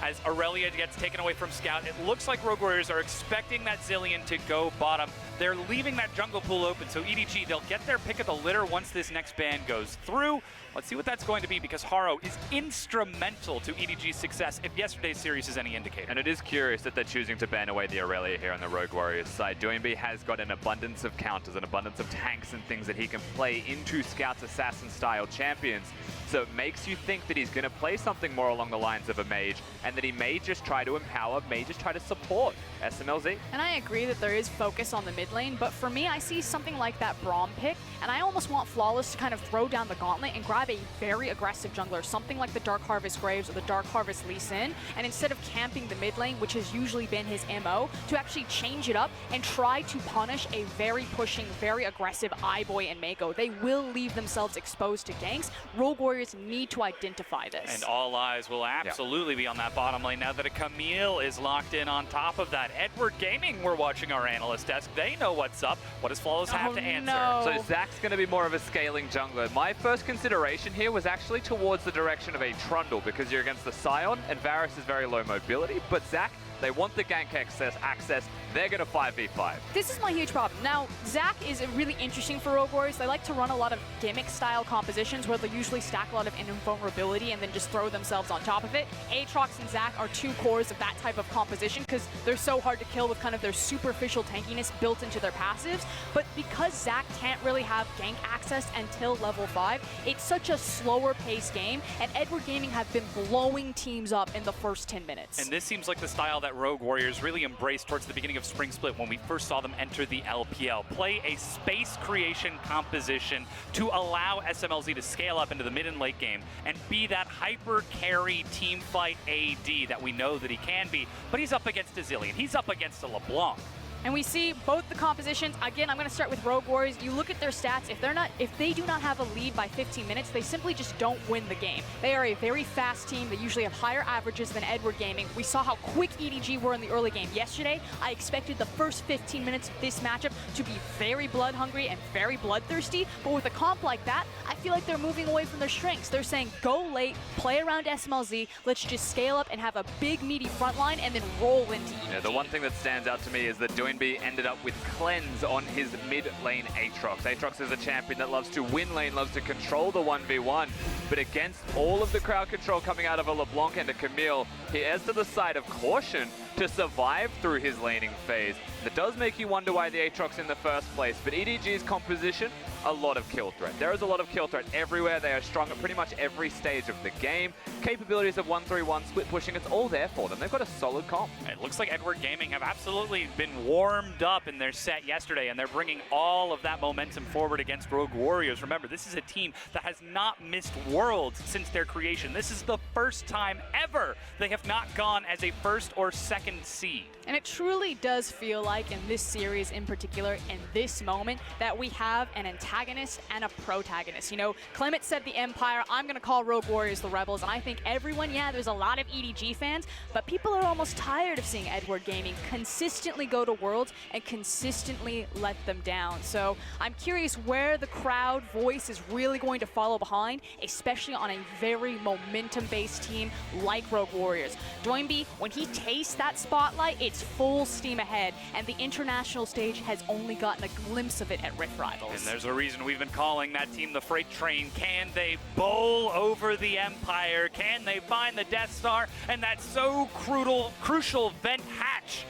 as Aurelia gets taken away from Scout. It looks like Rogue Warriors are expecting that Zilean to go bottom. They're leaving that jungle pool open, so EDG, they'll get their pick of the litter once this next ban goes through. Let's see what that's going to be, because Haro is instrumental to EDG's success if yesterday's series is any indicator. And it is curious that they're choosing to ban away the Aurelia here on the Rogue Warriors side. Doinb has got an abundance of counters, an abundance of tanks and things that he can play into Scout's assassin-style champions. So it makes you think that he's going to play something more along the lines of a mage, and that he may just try to empower, may just try to support SMLZ. And I agree that there is focus on the mid lane, but for me, I see something like that Braum pick, and I almost want Flawless to kind of throw down the gauntlet and grab a very aggressive jungler, something like the Dark Harvest Graves or the Dark Harvest Lee Sin, and instead of camping the mid lane, which has usually been his MO, to actually change it up and try to punish a very pushing, very aggressive iBoy and Mako. They will leave themselves exposed to ganks. Rogue Warriors need to identify this. And all eyes will absolutely be on that bottom lane now that a Camille is locked in on top of that. Edward Gaming, we're watching our analyst desk. They know what's up. What does Flawless have to answer? No. So Zach's going to be more of a scaling jungler. My first consideration here was actually towards the direction of a Trundle, because you're against the Scion and Varus is very low mobility. But Zach, they want the gank access. They're going to 5v5. This is my huge problem. Now, Zach is really interesting for Rogue Warriors. They like to run a lot of gimmick-style compositions where they usually stack a lot of invulnerability and then just throw themselves on top of it. Aatrox and Zach are two cores of that type of composition because they're so hard to kill with kind of their superficial tankiness built into their passives. But because Zach can't really have gank access until level 5, it's such a slower-paced game, and Edward Gaming have been blowing teams up in the first 10 minutes. And this seems like the style that Rogue Warriors really embraced towards the beginning of Spring Split when we first saw them enter the LPL. Play a space creation composition to allow SMLZ to scale up into the mid and late game and be that hyper carry team fight AD that we know that he can be. But he's up against a Zilean. He's up against a LeBlanc. And we see both the compositions. Again, I'm going to start with Rogue Warriors. You look at their stats. If they do not have a lead by 15 minutes, they simply just don't win the game. They are a very fast team. They usually have higher averages than Edward Gaming. We saw how quick EDG were in the early game yesterday. I expected the first 15 minutes of this matchup to be very blood hungry and very bloodthirsty. But with a comp like that, I feel like they're moving away from their strengths. They're saying, go late, play around SMLZ. Let's just scale up and have a big meaty front line and then roll into EDG. Yeah, the one thing that stands out to me is that Doinb ended up with cleanse on his mid lane Aatrox. Aatrox is a champion that loves to win lane, loves to control the 1v1, but against all of the crowd control coming out of a LeBlanc and a Camille, he errs to the side of caution to survive through his laning phase. That does make you wonder why the Aatrox in the first place, but EDG's composition, a lot of kill threat. There is a lot of kill threat everywhere. They are strong at pretty much every stage of the game. Capabilities of 1-3-1, split pushing, it's all there for them. They've got a solid comp. It looks like Edward Gaming have absolutely been warmed up in their set yesterday, and they're bringing all of that momentum forward against Rogue Warriors. Remember, this is a team that has not missed Worlds since their creation. This is the first time ever they have not gone as a first or second seed. And it truly does feel like in this series in particular, in this moment, that we have an antagonist and a protagonist. You know, Clement said the Empire, I'm going to call Rogue Warriors the Rebels, and I think everyone, yeah, there's a lot of EDG fans, but people are almost tired of seeing Edward Gaming consistently go to Worlds and consistently let them down. So I'm curious where the crowd voice is really going to follow behind, especially on a very momentum-based team like Rogue Warriors. Doinb, when he tastes that spotlight, it's full steam ahead, and the international stage has only gotten a glimpse of it at Rift Rivals. And there's a reason we've been calling that team the Freight Train. Can they bowl over the Empire? Can they find the Death Star and that so crucial vent hatch?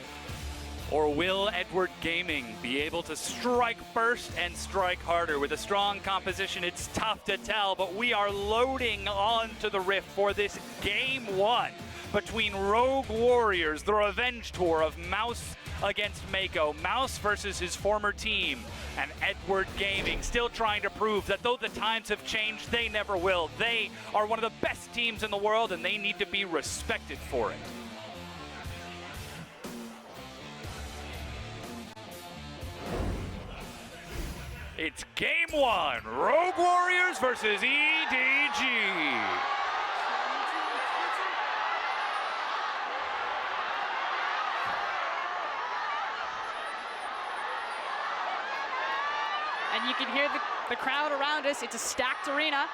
Or will Edward Gaming be able to strike first and strike harder? With a strong composition, it's tough to tell, but we are loading onto the Rift for this Game 1 between Rogue Warriors, the revenge tour of Mouse against Mako, Mouse versus his former team, and Edward Gaming still trying to prove that though the times have changed, they never will. They are one of the best teams in the world, and they need to be respected for it. It's Game 1, Rogue Warriors versus EDG. And you can hear the crowd around us. It's a stacked arena.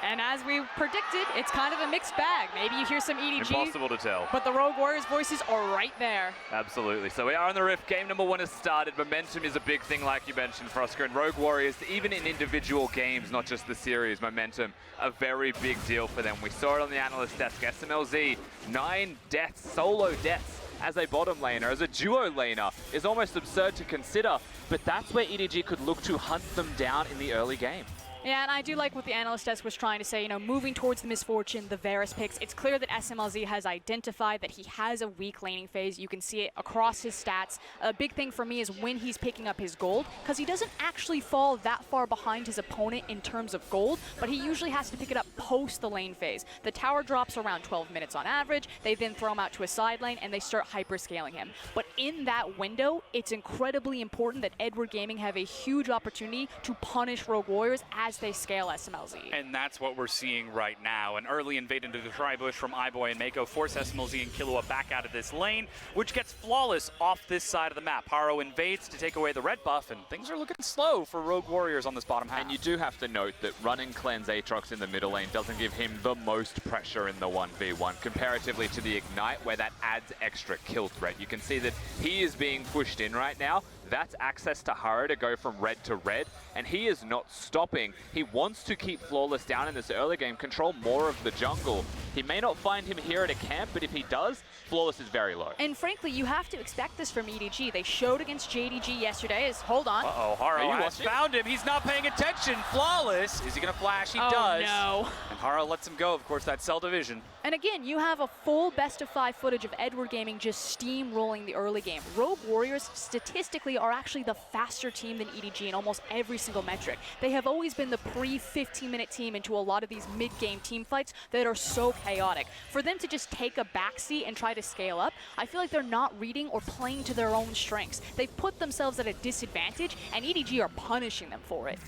And as we predicted, it's kind of a mixed bag. Maybe you hear some EDG. Impossible to tell. But the Rogue Warriors voices are right there. Absolutely. So we are on the Rift. Game number 1 has started. Momentum is a big thing, like you mentioned, Frosker. And Rogue Warriors, even in individual games, not just the series, momentum, a very big deal for them. We saw it on the analyst desk. SMLZ, 9 deaths, solo deaths as a bottom laner, as a duo laner, is almost absurd to consider. But that's where EDG could look to hunt them down in the early game. Yeah, and I do like what the analyst desk was trying to say, you know, moving towards the misfortune, the Varus picks. It's clear that SMLZ has identified that he has a weak laning phase. You can see it across his stats. A big thing for me is when he's picking up his gold, because he doesn't actually fall that far behind his opponent in terms of gold, but he usually has to pick it up post the lane phase. The tower drops around 12 minutes on average. They then throw him out to a side lane, and they start hyper-scaling him. But in that window, it's incredibly important that Edward Gaming have a huge opportunity to punish Rogue Warriors as they scale SMLZ. And that's what we're seeing right now. An early invade into the tri-bush from iBoy and Mako force SMLZ and Killua back out of this lane, which gets Flawless off this side of the map. Haro invades to take away the red buff, and things are looking slow for Rogue Warriors on this bottom half. And you do have to note that running Cleanse Aatrox in the middle lane doesn't give him the most pressure in the 1v1 comparatively to the Ignite, where that adds extra kill threat. You can see that he is being pushed in right now. That's access to Haro to go from red to red, and he is not stopping. He wants to keep Flawless down in this early game, control more of the jungle. He may not find him here at a camp, but if he does, Flawless is very low. And frankly, you have to expect this from EDG. They showed against JDG yesterday. Hold on. Uh-oh, Haro has found him. He's not paying attention. Flawless. Is he going to flash? He does. Oh, no. And Haro lets him go. Of course, that cell division. And again, you have a full best-of-5 footage of Edward Gaming just steamrolling the early game. Rogue Warriors, statistically, are actually the faster team than EDG in almost every single metric. They have always been the pre-15-minute team into a lot of these mid-game team fights that are so chaotic. For them to just take a backseat and try to scale up, I feel like they're not reading or playing to their own strengths. They've put themselves at a disadvantage, and EDG are punishing them for it.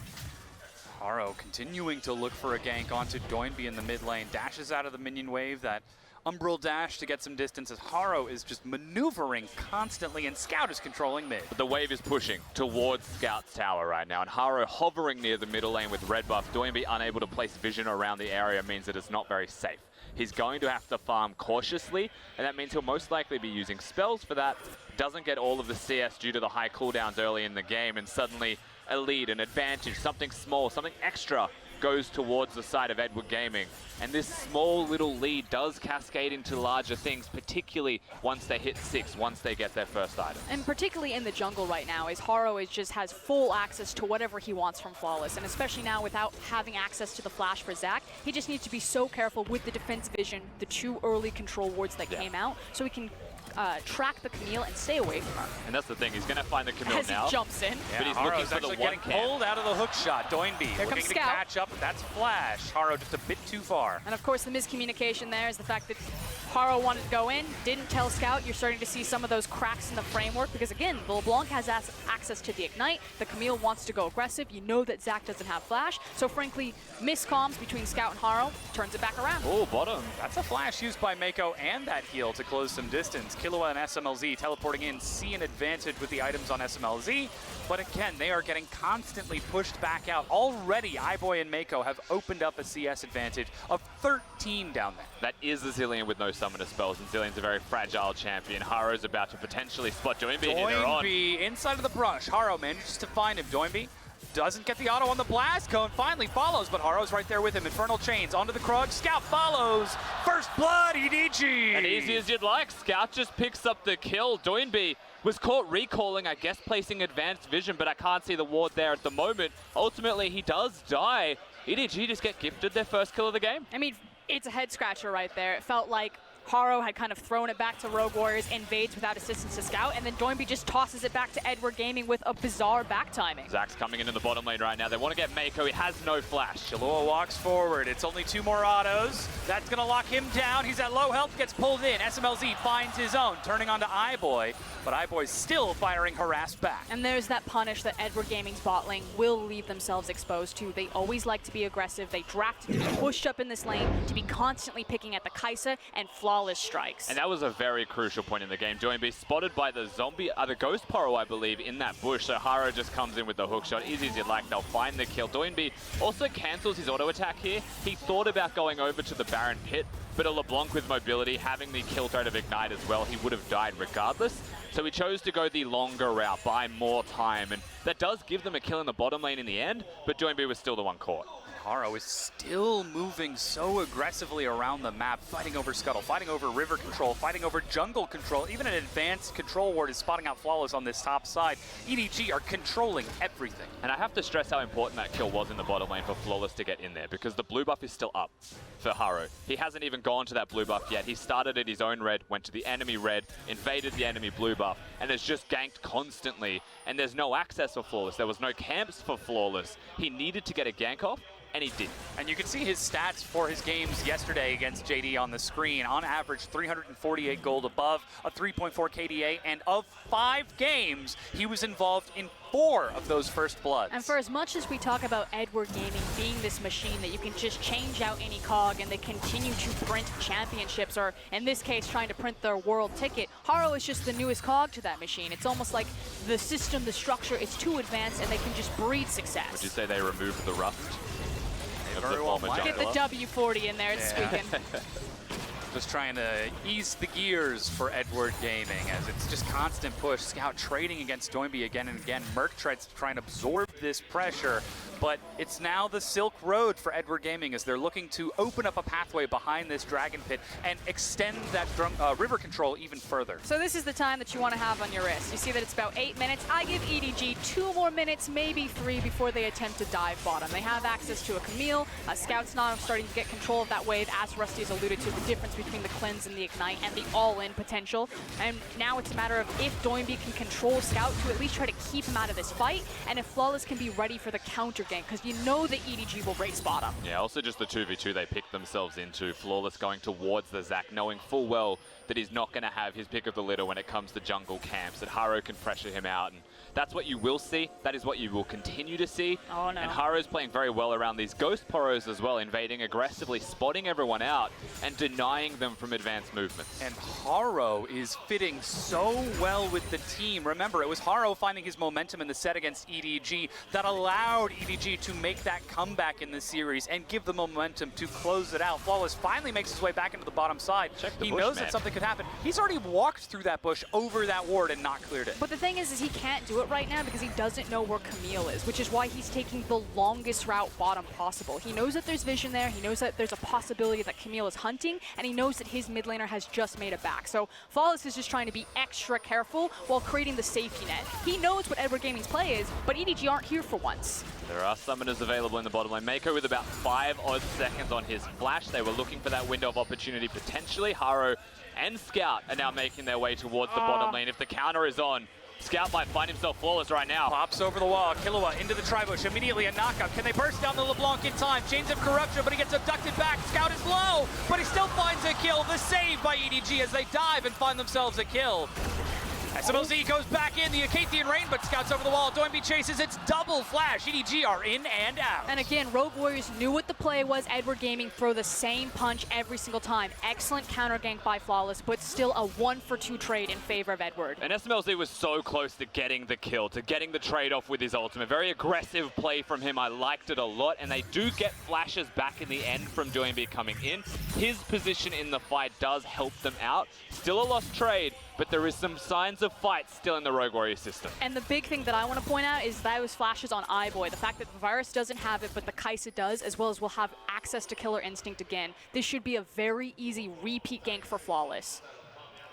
Haro continuing to look for a gank onto Doinby in the mid lane. Dashes out of the minion wave, that Umbral dash to get some distance as Haro is just maneuvering constantly, and Scout is controlling mid. But the wave is pushing towards Scout's tower right now, and Haro hovering near the middle lane with red buff. Doinby unable to place vision around the area means that it's not very safe. He's going to have to farm cautiously, and that means he'll most likely be using spells for that. Doesn't get all of the CS due to the high cooldowns early in the game, and suddenly a lead, an advantage, something small, something extra goes towards the side of Edward Gaming. And this small little lead does cascade into larger things, particularly once they hit 6, once they get their first item. And particularly in the jungle right now, is Haro just has full access to whatever he wants from Flawless. And especially now without having access to the flash for Zac, he just needs to be so careful with the defense vision, the 2 early control wards that came out, so he can track the Camille and stay away from her. And that's the thing, he's going to find the Camille as now. he jumps in. But he's looking for the one getting pulled out of the hook shot. Doinby looking to Scout. catch up. That's Flash. Haro just a bit too far. And of course, the miscommunication there is the fact that Haro wanted to go in, didn't tell Scout. You're starting to see some of those cracks in the framework because, again, the LeBlanc has access to the Ignite. The Camille wants to go aggressive. You know that Zac doesn't have Flash. So, frankly, miscomms between Scout and Haro turns it back around. Oh, bottom. That's a flash used by Mako and that heal to close some distance. Killua and SMLZ teleporting in see an advantage with the items on SMLZ. But again, they are getting constantly pushed back out. Already, iBoy and Mako have opened up a CS advantage of 13 down there. That is the Zillion with no summoner spells, and Zillion's a very fragile champion. Haro's about to potentially spot Doinby. Doinby inside of the brush. Haro manages to find him. Doinby doesn't get the auto on the blast cone. Finally follows, but Haro's right there with him. Infernal chains onto the Krug. Scout follows. First blood, EDG. And easy as you'd like. Scout just picks up the kill. Doinby was caught recalling, I guess placing advanced vision, but I can't see the ward there at the moment. Ultimately, he does die. EDG just get gifted their first kill of the game. I mean, it's a head scratcher right there. It felt like Haro had kind of thrown it back to Rogue Warriors, invades without assistance to Scout, and then Doinby just tosses it back to Edward Gaming with a bizarre back timing. Zac's coming into the bottom lane right now. They want to get Mako. He has no flash. Killua walks forward. It's only 2 more autos. That's going to lock him down. He's at low health, gets pulled in. SMLZ finds his own, turning onto iBoy, but iBoy's still firing harassed back. And there's that punish that Edward Gaming's bot lane will leave themselves exposed to. They always like to be aggressive. They draft to be pushed up in this lane, to be constantly picking at the Kai'Sa and Flaw Flawless strikes. And that was a very crucial point in the game. Doinb spotted by the the Ghost Poro, I believe, in that bush. So Haro just comes in with the hook shot. Easy as you like, they'll find the kill. Doinb also cancels his auto attack here. He thought about going over to the Baron pit, but a LeBlanc with mobility, having the kill threat of Ignite as well, he would have died regardless. So he chose to go the longer route, buy more time, and that does give them a kill in the bottom lane in the end, but Doinb was still the one caught. Haro is still moving so aggressively around the map, fighting over Scuttle, fighting over river control, fighting over jungle control. Even an advanced control ward is spotting out Flawless on this top side. EDG are controlling everything. And I have to stress how important that kill was in the bottom lane for Flawless to get in there, because the blue buff is still up for Haro. He hasn't even gone to that blue buff yet. He started at his own red, went to the enemy red, invaded the enemy blue buff, and has just ganked constantly. And there's no access for Flawless. There was no camps for Flawless. He needed to get a gank off, and he did. And you can see his stats for his games yesterday against JD on the screen. On average, 348 gold above, a 3.4 KDA, and of 5 games, he was involved in 4 of those first bloods. And for as much as we talk about Edward Gaming being this machine that you can just change out any cog and they continue to print championships, or in this case, trying to print their world ticket, Haro is just the newest cog to that machine. It's almost like the system, the structure is too advanced and they can just breed success. Would you say they removed the rust? Very well might. Get the W40 in there, it's squeaking. Just trying to ease the gears for Edward Gaming as it's just constant push. Scout trading against Doinb again and again. Merc tries to try and absorb this pressure, but it's now the Silk Road for Edward Gaming as they're looking to open up a pathway behind this Dragon Pit and extend that river control even further. So this is the time that you want to have on your wrist. You see that it's about 8 minutes. I give EDG 2 more minutes, maybe 3, before they attempt to dive bottom. They have access to a Camille. Scout's now starting to get control of that wave, as Rusty's alluded to, the difference between the cleanse and the ignite and the all-in potential. And now it's a matter of if Doinb can control Scout to at least try to keep him out of this fight, and if Flawless can be ready for the counter gank, because you know that EDG will race bottom. Yeah, also just the 2v2 they picked themselves into. Flawless going towards the Zac, knowing full well that he's not going to have his pick of the litter when it comes to jungle camps, that Haro can pressure him out, and that's what you will see. That is what you will continue to see. Oh, no. And Haro's playing very well around these Ghost Poros as well, invading aggressively, spotting everyone out, and denying them from advanced movements. And Haro is fitting so well with the team. Remember, it was Haro finding his momentum in the set against EDG that allowed EDG to make that comeback in the series and give the momentum to close it out. Flawless finally makes his way back into the bottom side. He knows that something could happen. He's already walked through that bush over that ward and not cleared it. But the thing is he can't do it right now because he doesn't know where Camille is, which is why he's taking the longest route bottom possible. He knows that there's vision there, he knows that there's a possibility that Camille is hunting, and he knows that his mid laner has just made it back. So Flawless is just trying to be extra careful while creating the safety net. He knows what Edward Gaming's play is, but EDG aren't here for once. There are summoners available in the bottom lane. Mako with about 5 odd seconds on his flash. They were looking for that window of opportunity potentially. Haro and Scout are now making their way towards the bottom lane. If the counter is on, Scout might find himself Flawless right now. Pops over the wall, Killua into the tri-bush, immediately a knockup. Can they burst down the LeBlanc in time? Chains of Corruption, but he gets abducted back. Scout is low, but he still finds a kill. The save by EDG as they dive and find themselves a kill. SMLZ goes back in, the Acathian Rain, but Scout's over the wall. Doinb chases, it's double flash. EDG are in and out. And again, Rogue Warriors knew what the play was. Edward Gaming throw the same punch every single time. Excellent counter gank by Flawless, but still a 1-for-2 trade in favor of Edward. And SMLZ was so close to getting the kill, to getting the trade off with his ultimate. Very aggressive play from him. I liked it a lot, and they do get flashes back in the end from Doinb coming in. His position in the fight does help them out. Still a lost trade, but there is some signs of fight still in the Rogue Warrior system. And the big thing that I want to point out is those flashes on iBoy. The fact that the Virus doesn't have it, but the Kai'Sa does, as well as will have access to Killer Instinct again. This should be a very easy repeat gank for Flawless.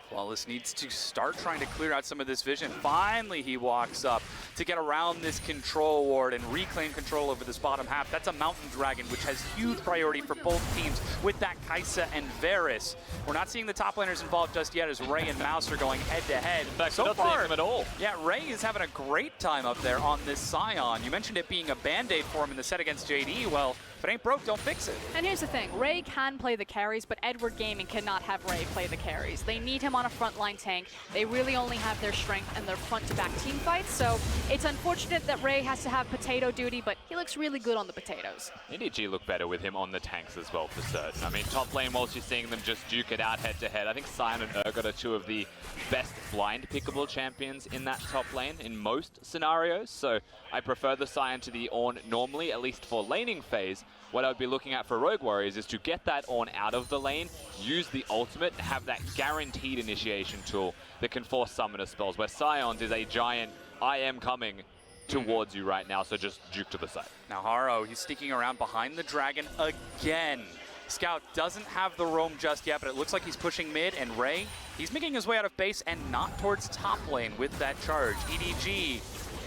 Flawless needs to start trying to clear out some of this vision. Finally, he walks up to get around this control ward and reclaim control over this bottom half. That's a Mountain Dragon, which has huge priority for both teams with that Kai'Sa and Varus. We're not seeing the top laners involved just yet as Ray and Mouse are going head-to-head. In fact, so not far, seeing them at all. Yeah, Ray is having a great time up there on this Scion. You mentioned it being a Band-Aid for him in the set against JD. Well, If it ain't broke, don't fix it. And here's the thing, Ray can play the carries, but Edward Gaming cannot have Ray play the carries. They need him on a frontline tank. They really only have their strength and their front-to-back team fights, so it's unfortunate that Ray has to have potato duty, but he looks really good on the potatoes. EDG look better with him on the tanks as well, for certain. I mean, top lane, whilst you're seeing them just duke it out head-to-head, I think Sion and Urgot are two of the best blind pickable champions in that top lane in most scenarios, so I prefer the Sion to the Ornn normally, at least for laning phase. What I would be looking at for Rogue Warriors is to get that Ornn out of the lane, use the ultimate, and have that guaranteed initiation tool that can force summoner spells, where Sion's is a giant, I am coming towards you right now, so just juke to the side. Now Haro, he's sneaking around behind the dragon again. Scout doesn't have the roam just yet, but it looks like he's pushing mid, and Ray, he's making his way out of base and not towards top lane with that charge. EDG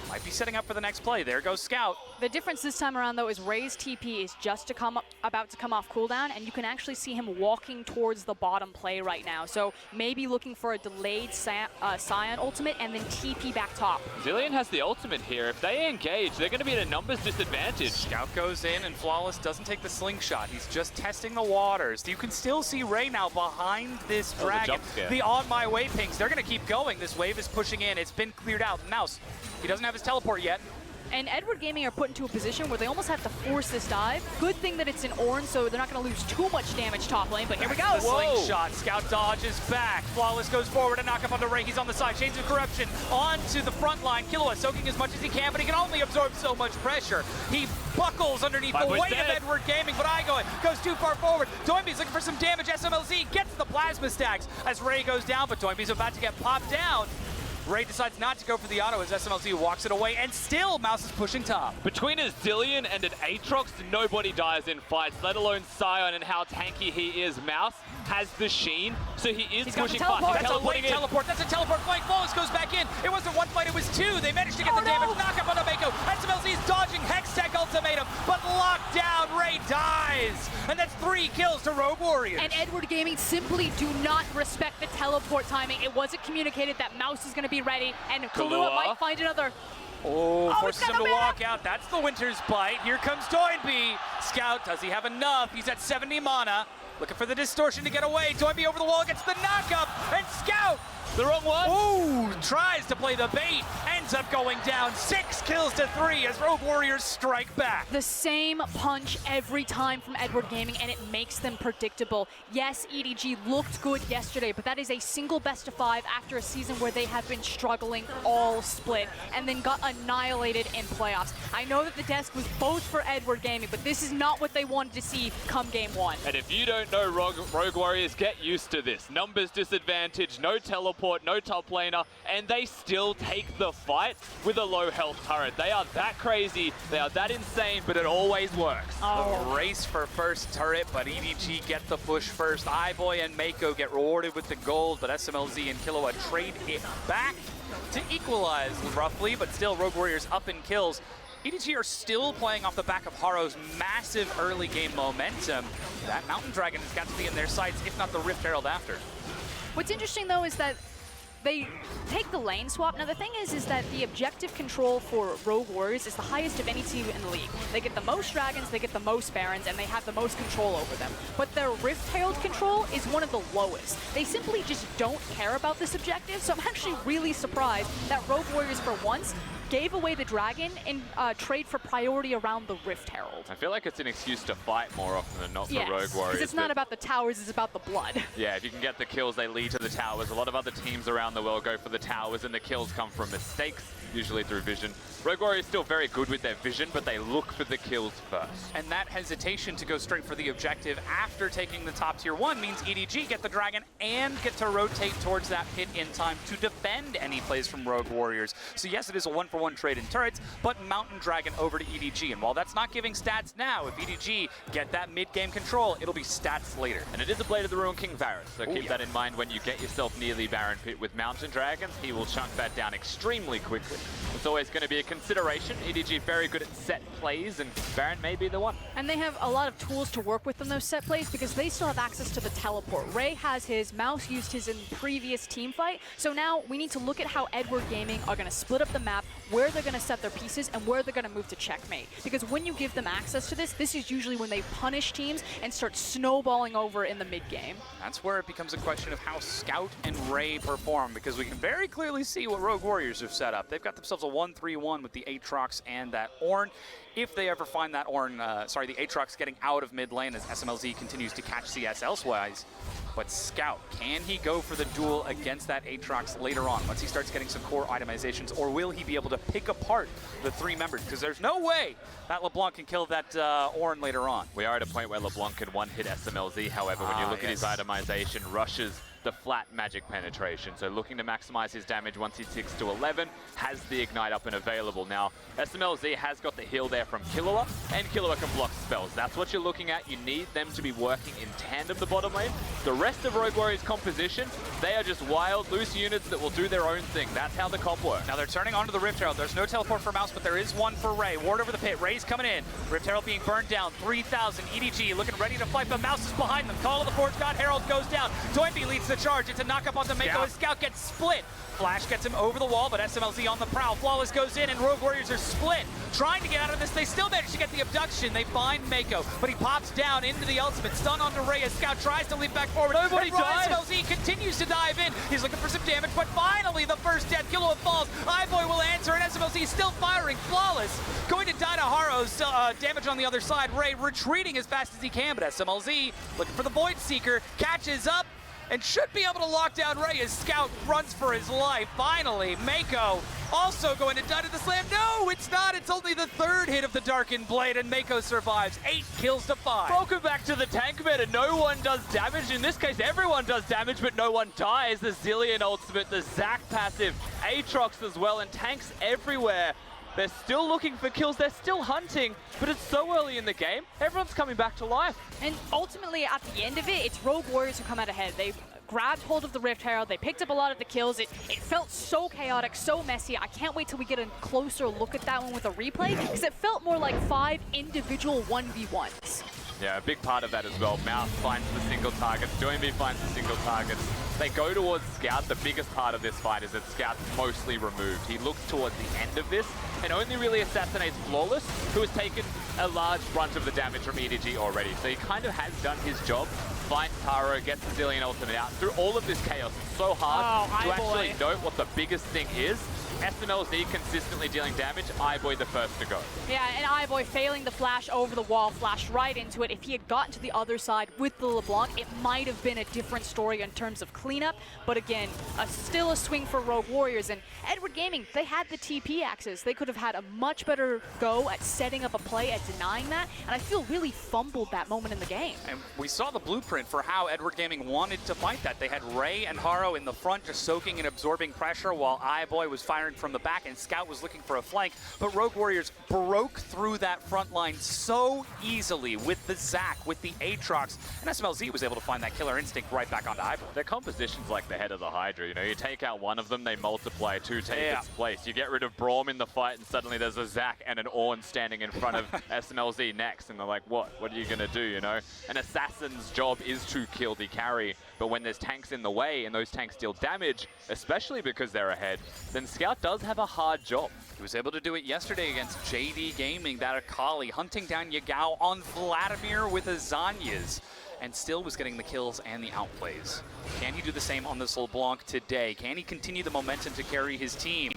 might be setting up for the next play. There goes Scout. The difference this time around, though, is Ray's TP is just about to come off cooldown, and you can actually see him walking towards the bottom play right now. So maybe looking for a delayed Sion ultimate and then TP back top. Zilean has the ultimate here. If they engage, they're going to be at a numbers disadvantage. Scout goes in, and Flawless doesn't take the slingshot. He's just testing the waters. You can still see Ray now behind this dragon. The on my way pings. They're going to keep going. This wave is pushing in. It's been cleared out. Mouse, he doesn't have his teleport yet. And Edward Gaming are put into a position where they almost have to force this dive. Good thing that it's in Oren, so they're not going to lose too much damage top lane, but here we go. The slingshot. Scout dodges back. Flawless goes forward and knock up onto Ray. He's on the side. Shades of Corruption onto the front line. Killua soaking as much as he can, but he can only absorb so much pressure. He buckles underneath the weight of Edward Gaming, but Igo goes too far forward. Doimbe's looking for some damage. SMLZ gets the plasma stacks as Ray goes down, but Doimbe's about to get popped down. Ray decides not to go for the auto as SMLZ walks it away, and still Mouse is pushing top. Between a Zilean and an Aatrox, nobody dies in fights, let alone Sion and how tanky he is. Mouse has the sheen, so he is pushing fast. That's a late teleport. That's a teleport. Flying Flawless goes back in. It wasn't one fight, it was two. They managed to get the damage. Knock up on the Mako. SMLZ is dodging Hex Tech ultimatum, but locked down. Ray dies. And that's 3 kills to Rogue Warriors. And Edward Gaming simply do not respect the teleport timing. It wasn't communicated that Mouse is going to be ready, and Kahlua might find another. Forces him to walk out. That's the Winter's Bite. Here comes Doinby. Scout, does he have enough? He's at 70 mana. Looking for the distortion to get away. Doinby over the wall gets the knockup, and Scout, the wrong one. Ooh, tries to play the bait, ends up going down. 6 kills to 3 as Rogue Warriors strike back. The same punch every time from Edward Gaming, and it makes them predictable. Yes, EDG looked good yesterday, but that is a single best of 5 after a season where they have been struggling all split and then got annihilated in playoffs. I know that the desk was both for Edward Gaming, but this is not what they wanted to see come game 1. And if you don't know Rogue Warriors, get used to this. Numbers disadvantage, no teleport, no top laner, and they still take the fight with a low health turret. They are that crazy, they are that insane, but it always works. A race for first turret, but EDG get the push first. iBoy and Mako get rewarded with the gold, but SMLZ and Killua trade it back to equalize roughly, but still Rogue Warriors up in kills. EDG are still playing off the back of Haro's massive early game momentum. That Mountain Dragon has got to be in their sights, if not the Rift Herald after. What's interesting though is that they take the lane swap. Now the thing is that the objective control for Rogue Warriors is the highest of any team in the league. They get the most dragons, they get the most barons, and they have the most control over them. But their Rift Herald control is one of the lowest. They simply just don't care about this objective, so I'm actually really surprised that Rogue Warriors for once gave away the dragon in trade for priority around the Rift Herald. I feel like it's an excuse to fight more often than not for Rogue Warriors. Because it's not about the towers, it's about the blood. Yeah, if you can get the kills, they lead to the towers. A lot of other teams around the world go for the towers, and the kills come from mistakes, usually through vision. Rogue Warriors still very good with their vision, but they look for the kills first. And that hesitation to go straight for the objective after taking the top tier 1 means EDG get the dragon and get to rotate towards that pit in time to defend any plays from Rogue Warriors. So yes, it is a 1-for-1 trade in turrets, but Mountain Dragon over to EDG. And while that's not giving stats now, if EDG get that mid-game control, it'll be stats later. And it is a Blade of the Ruined King Varus, so keep that in mind when you get yourself near the Baron pit with Mountain Dragons. He will chunk that down extremely quickly. It's always going to be a consideration. EDG very good at set plays, and Baron may be the one. And they have a lot of tools to work with in those set plays because they still have access to the teleport. Ray has his, Mouse used his in previous team fight. So now we need to look at how Edward Gaming are going to split up the map, where they're going to set their pieces, and where they're going to move to checkmate. Because when you give them access to this, this is usually when they punish teams and start snowballing over in the mid game. That's where it becomes a question of how Scout and Ray perform, because we can very clearly see what Rogue Warriors have set up. They've got themselves a 1-3-1 with the Aatrox and that Oren. If they ever find that Oren, the Aatrox getting out of mid lane as SMLZ continues to catch CS elsewise. But Scout, can he go for the duel against that Aatrox later on once he starts getting some core itemizations, or will he be able to pick apart the three members? Because there's no way that LeBlanc can kill that Oren later on. We are at a point where LeBlanc can one-hit SMLZ, however, when you look at his itemization, rushes the flat magic penetration. So looking to maximize his damage once he ticks to 11, has the ignite up and available. Now, SMLZ has got the heal there from Killua, and Killua can block spells. That's what you're looking at. You need them to be working in tandem the bottom lane. The rest of Rogue Warriors' composition, they are just wild, loose units that will do their own thing. That's how the comp works. Now they're turning onto the Rift Herald. There's no teleport for Mouse, but there is one for Ray. Ward over the pit. Ray's coming in. Rift Herald being burned down. 3,000. EDG looking ready to fight, but Mouse is behind them. Call of the Forge God Herald goes down. Toynbee leads the charge. It's a knock-up onto Mako. His Scout gets split. Flash gets him over the wall, but SMLZ on the prowl. Flawless goes in, and Rogue Warriors are split. Trying to get out of this, they still manage to get the abduction. They find Mako, but he pops down into the ultimate. Stun onto Ray as Scout tries to leap back forward. Nobody dies. SMLZ continues to dive in. He's looking for some damage, but finally the first death. Killua falls. iBoy will answer, and SMLZ still firing. Flawless. Going to die to Haro's damage on the other side. Ray retreating as fast as he can, but SMLZ looking for the Void Seeker. Catches up and should be able to lock down Ray as Scout runs for his life. Finally, Mako also going to die to the slam. No, it's not. It's only the third hit of the Darkened Blade, and Mako survives. 8 kills to 5. Welcome back to the tank meta. No one does damage. In this case, everyone does damage, but no one dies. The Zillion ultimate, the Zac passive, Aatrox as well, and tanks everywhere. They're still looking for kills, they're still hunting, but it's so early in the game, everyone's coming back to life. And ultimately, at the end of it, it's Rogue Warriors who come out ahead. They grabbed hold of the Rift Herald, they picked up a lot of the kills. It felt so chaotic, so messy. I can't wait till we get a closer look at that one with a replay, because it felt more like 5 individual 1v1s. Yeah, a big part of that as well. Mouse finds the single targets, Toynbee finds the single targets. They go towards Scout. The biggest part of this fight is that Scout's mostly removed. He looks towards the end of this and only really assassinates Flawless, who has taken a large brunt of the damage from EDG already. So he kind of has done his job. Finds Taro, gets the Zillion ultimate out. Through all of this chaos, it's so hard to actually note what the biggest thing is. SMLZ consistently dealing damage, iBoy the first to go. Yeah, and iBoy failing the flash over the wall, flashed right into it. If he had gotten to the other side with the LeBlanc, it might have been a different story in terms of cleanup. But again, still a swing for Rogue Warriors. And Edward Gaming, they had the TP access. They could have had a much better go at setting up a play, at denying that. And I feel really fumbled that moment in the game. And we saw the blueprint for how Edward Gaming wanted to fight that. They had Ray and Haro in the front just soaking and absorbing pressure while iBoy was firing from the back and Scout was looking for a flank. But Rogue Warriors broke through that front line so easily with the Zac, with the Aatrox, and SMLZ was able to find that killer instinct right back onto iBoy. Their composition's like the head of the Hydra, you know, you take out one of them, they multiply, 2 take its place. You get rid of Braum in the fight and suddenly there's a Zac and an Oren standing in front of SMLZ next, and they're like, what are you gonna do, you know? An assassin's job is to kill the carry, but when there's tanks in the way and those tanks deal damage, especially because they're ahead, then Scout does have a hard job. He was able to do it yesterday against JD Gaming, that Akali, hunting down Yagao on Vladimir with Azanias, and still was getting the kills and the outplays. Can he do the same on this LeBlanc today? Can he continue the momentum to carry his team?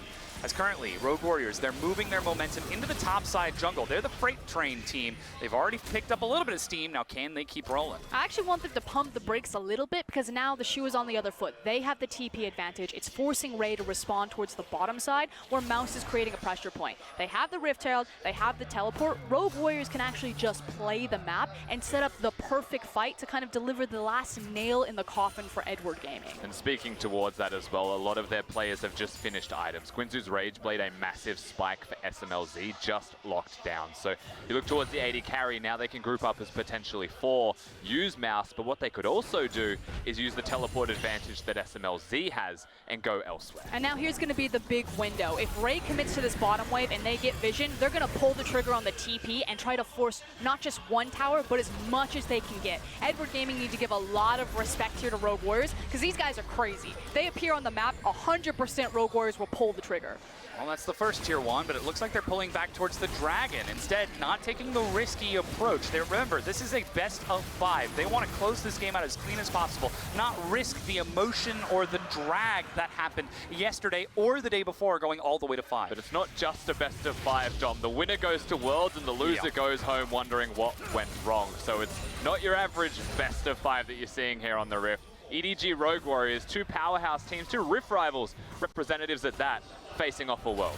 As currently, Rogue Warriors, they're moving their momentum into the top side jungle. They're the freight train team. They've already picked up a little bit of steam. Now, can they keep rolling? I actually want them to pump the brakes a little bit because now the shoe is on the other foot. They have the TP advantage. It's forcing Ray to respond towards the bottom side where Mouse is creating a pressure point. They have the Rift Herald. They have the teleport. Rogue Warriors can actually just play the map and set up the perfect fight to kind of deliver the last nail in the coffin for Edward Gaming. And speaking towards that as well, a lot of their players have just finished items. Quinzu's Rage Blade a massive spike for SMLZ, just locked down. So you look towards the AD carry, now they can group up as potentially 4, use Mouse, but what they could also do is use the teleport advantage that SMLZ has and go elsewhere. And now here's going to be the big window. If Ray commits to this bottom wave and they get vision, they're going to pull the trigger on the TP and try to force not just one tower, but as much as they can get. Edward Gaming need to give a lot of respect here to Rogue Warriors, because these guys are crazy. They appear on the map, 100% Rogue Warriors will pull the trigger. Well, that's the first tier 1, but it looks like they're pulling back towards the Dragon. Instead, not taking the risky approach. Remember, this is a best of 5. They want to close this game out as clean as possible, not risk the emotion or the drag that happened yesterday or the day before going all the way to 5. But it's not just a best of 5, Dom. The winner goes to Worlds and the loser goes home wondering what went wrong. So it's not your average best of 5 that you're seeing here on the Rift. EDG Rogue Warriors, 2 powerhouse teams, 2 Rift rivals, representatives at that, facing off for Worlds.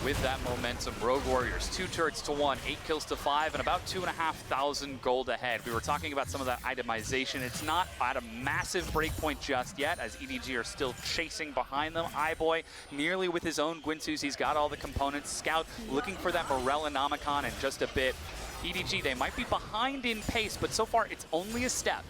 With that momentum, Rogue Warriors, 2 turrets to 1, 8 kills to 5, and about 2,500 gold ahead. We were talking about some of that itemization. It's not at a massive breakpoint just yet, as EDG are still chasing behind them. iBoy nearly with his own Gwinsus. He's got all the components. Scout looking for that Morellonomicon in just a bit. EDG, they might be behind in pace, but so far it's only a step.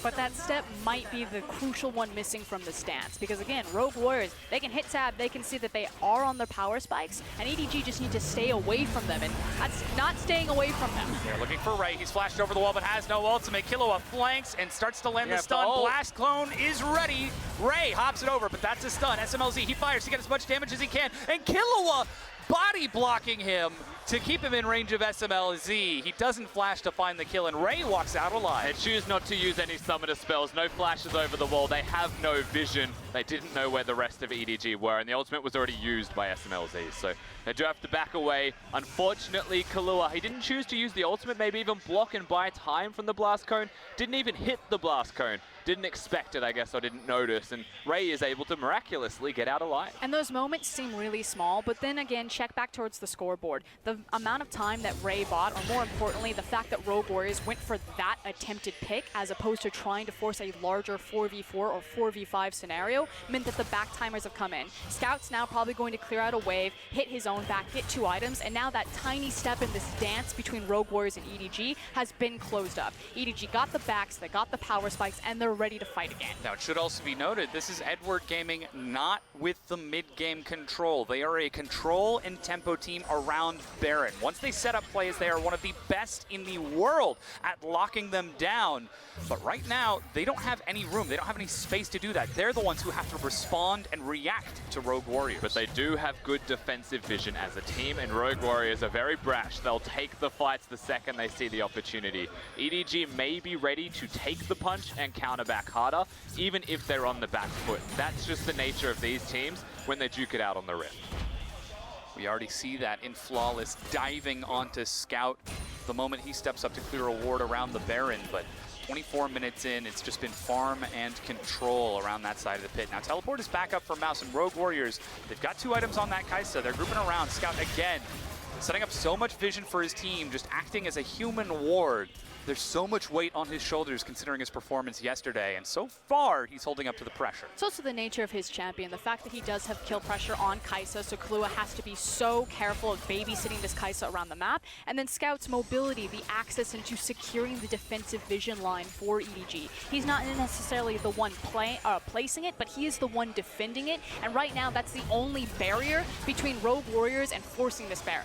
But that step might be the crucial one missing from the stance, because again, Rogue Warriors, they can hit tab, they can see that they are on their power spikes, and EDG just need to stay away from them, and that's not staying away from them. They're looking for Ray. He's flashed over the wall but has no ultimate. Killua flanks and starts to land the stun. Blast Clone is ready. Ray hops it over, but that's a stun. SMLZ, he fires to get as much damage as he can, and Killua body blocking him to keep him in range of SMLZ. He doesn't flash to find the kill, and Ray walks out alive. They choose not to use any summoner spells, no flashes over the wall. They have no vision. They didn't know where the rest of EDG were, and the ultimate was already used by SMLZ. So they do have to back away. Unfortunately, Killua, he didn't choose to use the ultimate, maybe even block and buy time from the blast cone. Didn't even hit the blast cone. Didn't expect it, I guess, or didn't notice. And Ray is able to miraculously get out alive. And those moments seem really small, but then again, check back towards the scoreboard. The amount of time that Ray bought, or more importantly, the fact that Rogue Warriors went for that attempted pick as opposed to trying to force a larger 4v4 or 4v5 scenario, meant that the back timers have come in. Scout's now probably going to clear out a wave, hit his own back, get 2 items, and now that tiny step in this dance between Rogue Warriors and EDG has been closed up. EDG got the backs, they got the power spikes, and they're ready to fight again. Now, it should also be noted, this is Edward Gaming not with the mid-game control. They are a control and tempo team around Baron. Once they set up plays, they are one of the best in the world at locking them down. But right now, they don't have any room. They don't have any space to do that. They're the ones who have to respond and react to Rogue Warriors. But they do have good defensive vision as a team, and Rogue Warriors are very brash. They'll take the fights the second they see the opportunity. EDG may be ready to take the punch and counter back harder, even if they're on the back foot. That's just the nature of these teams when they duke it out on the Rift. We already see that in Flawless diving onto Scout the moment he steps up to clear a ward around the Baron, but 24 minutes in, it's just been farm and control around that side of the pit. Now, teleport is back up for Mouse, and Rogue Warriors, they've got 2 items on that Kaisa. They're grouping around. Scout again, setting up so much vision for his team, just acting as a human ward. There's so much weight on his shoulders considering his performance yesterday, and so far, he's holding up to the pressure. It's also the nature of his champion, the fact that he does have kill pressure on Kaisa, so Killua has to be so careful of babysitting this Kaisa around the map, and then Scout's mobility, the access into securing the defensive vision line for EDG. He's not necessarily the one placing it, but he is the one defending it, and right now, that's the only barrier between Rogue Warriors and forcing this Baron.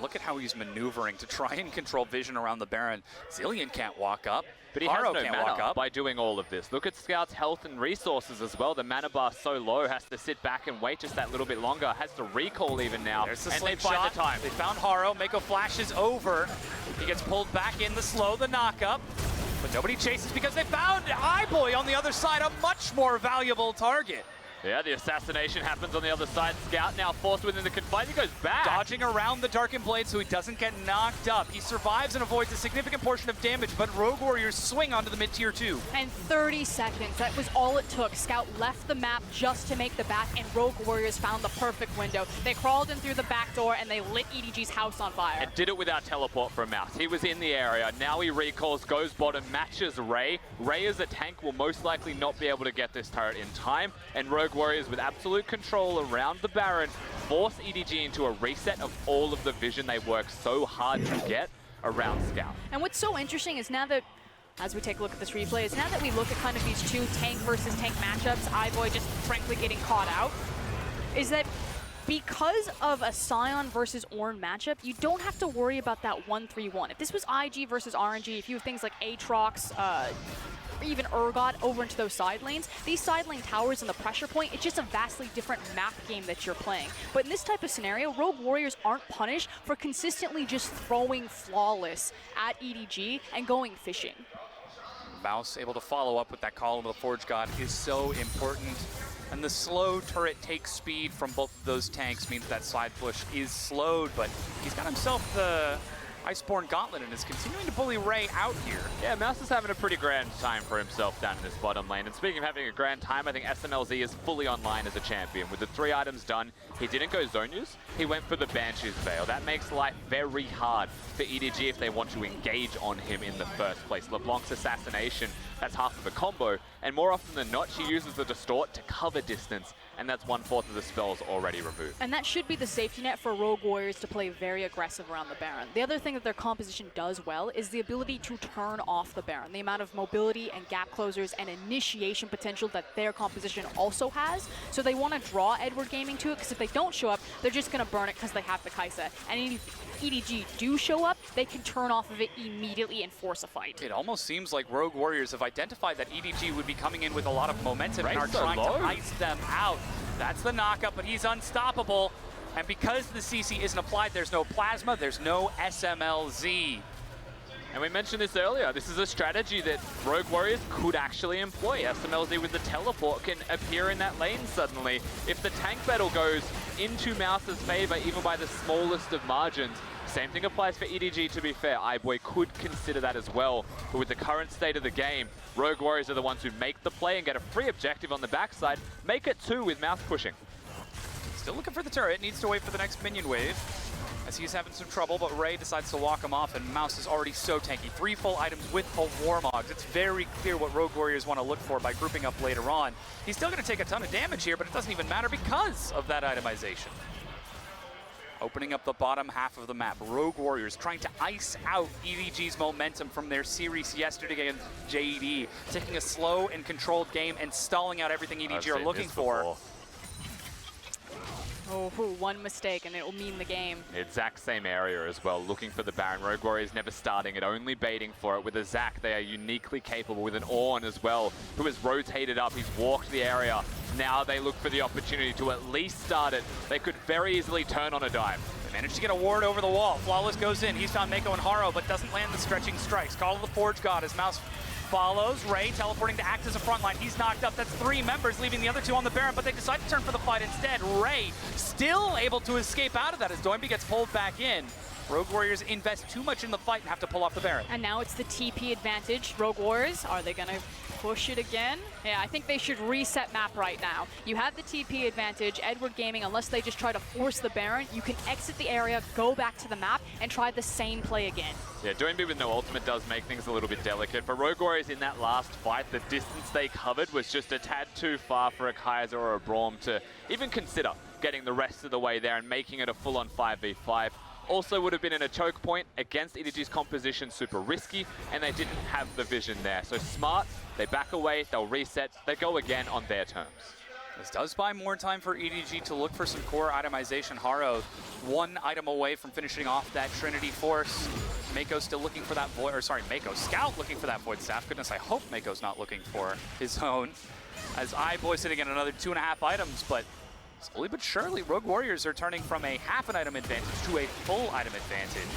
Look at how he's maneuvering to try and control vision around the Baron. Zillion can't walk up. But he has no mana by doing all of this. Look at Scout's health and resources as well. The mana bar so low, has to sit back and wait just that little bit longer. Has to recall even now. There's the and slip they find shot. the time. They found Haro. Mako flashes over. He gets pulled back in the slow, the knockup. But nobody chases because they found iBoy on the other side, a much more valuable target. Yeah, the assassination happens on the other side. Scout now forced within the confine. He goes back. Dodging around the Darkened Blade so he doesn't get knocked up. He survives and avoids a significant portion of damage, but Rogue Warriors swing onto the mid-tier 2. And 30 seconds, that was all it took. Scout left the map just to make the back, and Rogue Warriors found the perfect window. They crawled in through the back door, and they lit EDG's house on fire. And did it without teleport from Mouse. He was in the area. Now he recalls, goes bottom, matches Ray. Ray as a tank will most likely not be able to get this turret in time, and Rogue Warriors with absolute control around the Baron force EDG into a reset of all of the vision they worked so hard to get around Scout. And what's so interesting is now that, as we take a look at this replay, is now that we look at kind of these two tank versus tank matchups, iBoy just frankly getting caught out, is that because of a Sion versus Oren matchup, you don't have to worry about that 1-3-1. If this was IG versus RNG, if you have things like Aatrox, or even Urgot over into those side lanes, these side lane towers and the pressure point, it's just a vastly different map game that you're playing. But in this type of scenario, Rogue Warriors aren't punished for consistently just throwing flawless at EDG and going fishing. Mouse able to follow up with that column of the Forge God is so important. And the slow turret takes speed from both of those tanks means that side push is slowed, but he's got himself the Iceborne Gauntlet and is continuing to bully Ray out here. Yeah, Mouse is having a pretty grand time for himself down in this bottom lane. And speaking of having a grand time, I think SMLZ is fully online as a champion. With the 3 items done, he didn't go zone use, he went for the Banshee's Veil. That makes life very hard for EDG if they want to engage on him in the first place. LeBlanc's assassination, that's half of a combo, and more often than not, she uses the Distort to cover distance, and that's 1/4 of the spells already removed. And that should be the safety net for Rogue Warriors to play very aggressive around the Baron. The other thing that their composition does well is the ability to turn off the Baron. The amount of mobility and gap closers and initiation potential that their composition also has. So they want to draw Edward Gaming to it, because if they don't show up, they're just going to burn it because they have the Kai'Sa. And if EDG do show up, they can turn off of it immediately and force a fight. It almost seems like Rogue Warriors have identified that EDG would be coming in with a lot of momentum and are so trying low. to ice them out. That's the knockup, but he's unstoppable. And because the CC isn't applied, there's no Plasma, there's no SMLZ. And we mentioned this earlier, this is a strategy that Rogue Warriors could actually employ. SMLZ with the teleport can appear in that lane suddenly. If the tank battle goes into Mouse's favor, even by the smallest of margins, same thing applies for EDG, to be fair. iBoy could consider that as well. But with the current state of the game, Rogue Warriors are the ones who make the play and get a free objective on the backside. Make it 2 with Mouse pushing. Still looking for the turret, needs to wait for the next minion wave, as he's having some trouble, but Ray decides to walk him off, and Mouse is already so tanky. 3 full items with a Warmogs. It's very clear what Rogue Warriors want to look for by grouping up later on. He's still going to take a ton of damage here, but it doesn't even matter because of that itemization. Opening up the bottom half of the map, Rogue Warriors trying to ice out EDG's momentum from their series yesterday against JD, taking a slow and controlled game and stalling out everything EDG are looking for. Oh, one mistake and it will mean the game. Exact same area as well, looking for the Baron. Rogue Warriors never starting it, only baiting for it. With a Zac, they are uniquely capable. With an Oren as well, who has rotated up, he's walked the area. Now they look for the opportunity to at least start it. They could very easily turn on a dime. They managed to get a ward over the wall. Flawless goes in. He's found Mako and Haro, but doesn't land the stretching strikes. Call of the Forge God as Mouse follows. Ray teleporting to act as a front line. He's knocked up. That's 3 members, leaving the other 2 on the Baron, but they decide to turn for the fight instead. Ray still able to escape out of that as Doinby gets pulled back in. Rogue Warriors invest too much in the fight and have to pull off the Baron. And now it's the TP advantage. Rogue Warriors, are they going to push it again? Yeah, I think they should reset map right now. You have the TP advantage. Edward Gaming, unless they just try to force the Baron, you can exit the area, go back to the map, and try the same play again. Yeah, Doinby with no ultimate does make things a little bit delicate. For Rogue Warriors in that last fight, the distance they covered was just a tad too far for a Kai'Sa or a Braum to even consider getting the rest of the way there and making it a full-on 5v5. Also would have been in a choke point against EDG's composition, super risky, and they didn't have the vision there. So smart, they back away, they'll reset, they go again on their terms. This does buy more time for EDG to look for some core itemization. Haro, 1 item away from finishing off that Trinity Force. Mako still looking for that Void, or sorry, Mako, Scout looking for that Void Staff. Goodness, I hope Mako's not looking for his own. As iBoy sitting at another 2.5 items, but slowly but surely, Rogue Warriors are turning from a half an item advantage to a full item advantage.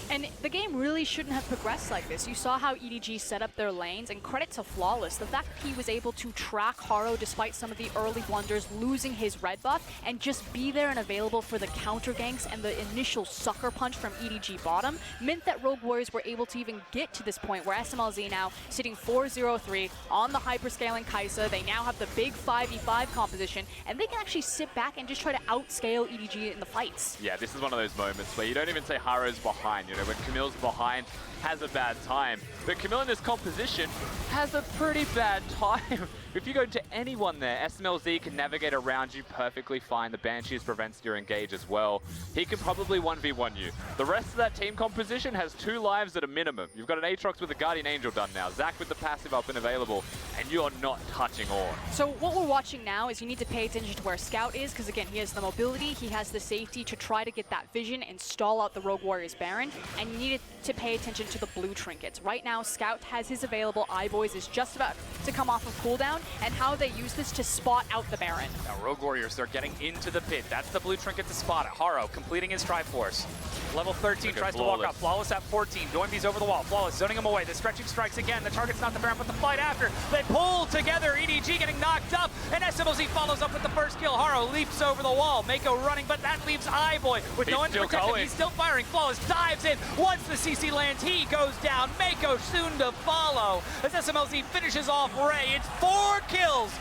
And the game really shouldn't have progressed like this. You saw how EDG set up their lanes, and credit to Flawless, the fact that he was able to track Haro despite some of the early blunders, losing his red buff, and just be there and available for the counter ganks and the initial sucker punch from EDG bottom, meant that Rogue Warriors were able to even get to this point where SMLZ now sitting 4-0-3 on the hyperscaling Kai'Sa. They now have the big 5v5 composition, and they can actually sit back and just try to outscale EDG in the fights. Yeah, this is one of those moments where you don't even say Haro's behind. You know, know, when Camille's behind, has a bad time. But Camille in this composition has a pretty bad time. If you go to anyone there, SMLZ can navigate around you perfectly fine. The Banshees prevents your engage as well. He can probably 1v1 you. The rest of that team composition has 2 lives at a minimum. You've got an Aatrox with the Guardian Angel done now, Zach with the passive up and available, and you're not touching Oren. So what we're watching now is you need to pay attention to where Scout is, because again, he has the mobility, he has the safety to try to get that vision and stall out the Rogue Warriors Baron, and you need to pay attention to the blue trinkets. Right now, Scout has his available, iBoys is just about to come off of cooldown, and how they use this to spot out the Baron. Now Rogue Warriors, they're getting into the pit. That's the blue trinket to spot it. Haro completing his Triforce. Level 13 tries to walk up. Flawless at 14. Doinby's over the wall. Flawless zoning him away. The stretching strikes again. The target's not the Baron, but the fight after. They pull together. EDG getting knocked up, and SMLZ follows up with the first kill. Haro leaps over the wall. Mako running, but that leaves iBoy with no one to protect him. He's still firing. Flawless dives in. Once the CC lands, he goes down. Mako soon to follow as SMLZ finishes off Ray. It's 4 kills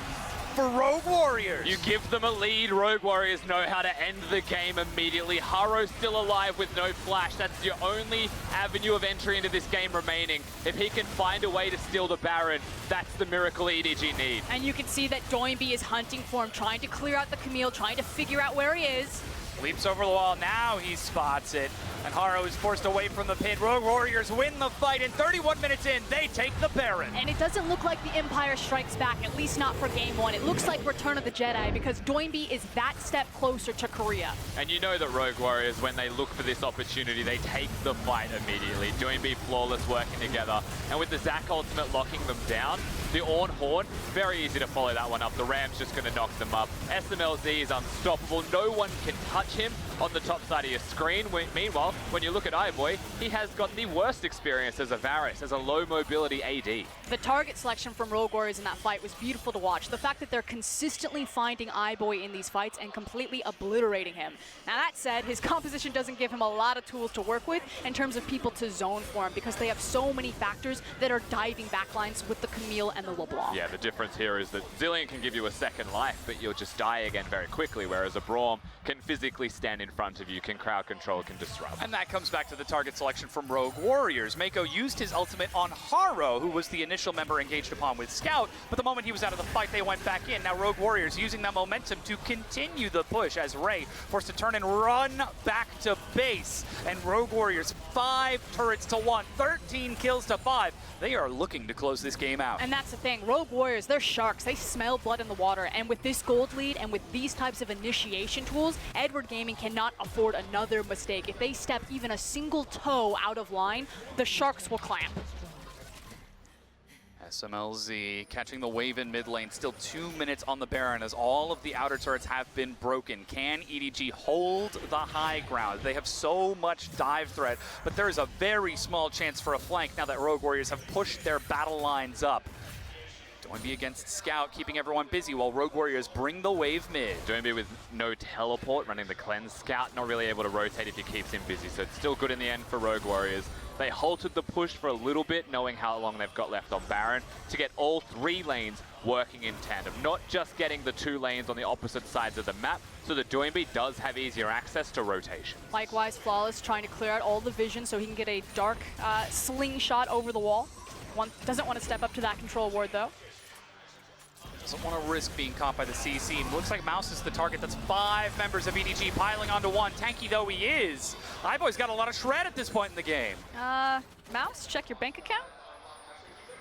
for Rogue Warriors. You give them a lead, Rogue Warriors know how to end the game immediately. Haro's still alive with no flash. That's your only avenue of entry into this game remaining. If he can find a way to steal the Baron, that's the miracle EDG need. And you can see that Doinby is hunting for him, trying to clear out the Camille, trying to figure out where he is. Leaps over the wall, now he spots it. And Haro is forced away from the pit. Rogue Warriors win the fight, and 31 minutes in, they take the Baron. And it doesn't look like the Empire strikes back, at least not for game 1. It looks like Return of the Jedi, because Doinby is that step closer to Korea. And you know that Rogue Warriors, when they look for this opportunity, they take the fight immediately. Doinby, Flawless working together. And with the Zac ultimate locking them down, the Ornn Horn, very easy to follow that one up. The Ram's just going to knock them up. SMLZ is unstoppable. No one can touch him on the top side of your screen. Meanwhile, when you look at iBoy, he has got the worst experience as a Varus, as a low mobility AD. The target selection from Rogue Warriors in that fight was beautiful to watch. The fact that they're consistently finding iBoy in these fights and completely obliterating him. Now that said, his composition doesn't give him a lot of tools to work with in terms of people to zone for him, because they have so many factors that are diving backlines with the Camille and the LeBlanc. Yeah, the difference here is that Zilean can give you a second life, but you'll just die again very quickly, whereas a Braum can physically stand in front of you, can crowd control, can disrupt. And that comes back to the target selection from Rogue Warriors. Mako used his ultimate on Haro, who was the initial member engaged upon with Scout, but the moment he was out of the fight, they went back in. Now Rogue Warriors using that momentum to continue the push as Ray forced to turn and run back to base. And Rogue Warriors, 5 turrets to 1, 13 kills to 5. They are looking to close this game out. And that's the thing, Rogue Warriors, they're sharks. They smell blood in the water. And with this gold lead and with these types of initiation tools, Edward Gaming cannot afford another mistake. If they step even a single toe out of line, the sharks will clamp. SMLZ catching the wave in mid lane, still 2 minutes on the Baron as all of the outer turrets have been broken. Can EDG hold the high ground? They have so much dive threat, but there is a very small chance for a flank now that Rogue Warriors have pushed their battle lines up. Doinby against Scout, keeping everyone busy while Rogue Warriors bring the wave mid. Doinby with no teleport, running the cleanse. Scout not really able to rotate if he keeps him busy, so it's still good in the end for Rogue Warriors. They halted the push for a little bit, knowing how long they've got left on Baron, to get all 3 lanes working in tandem, not just getting the 2 lanes on the opposite sides of the map, so that Doinby does have easier access to rotation. Likewise, Flawless trying to clear out all the vision so he can get a dark slingshot over the wall. Doesn't want to step up to that control ward though. Doesn't want to risk being caught by the CC. And looks like Mouse is the target. That's 5 members of EDG piling onto 1. Tanky though he is, iBoy's got a lot of shred at this point in the game. Mouse, check your bank account.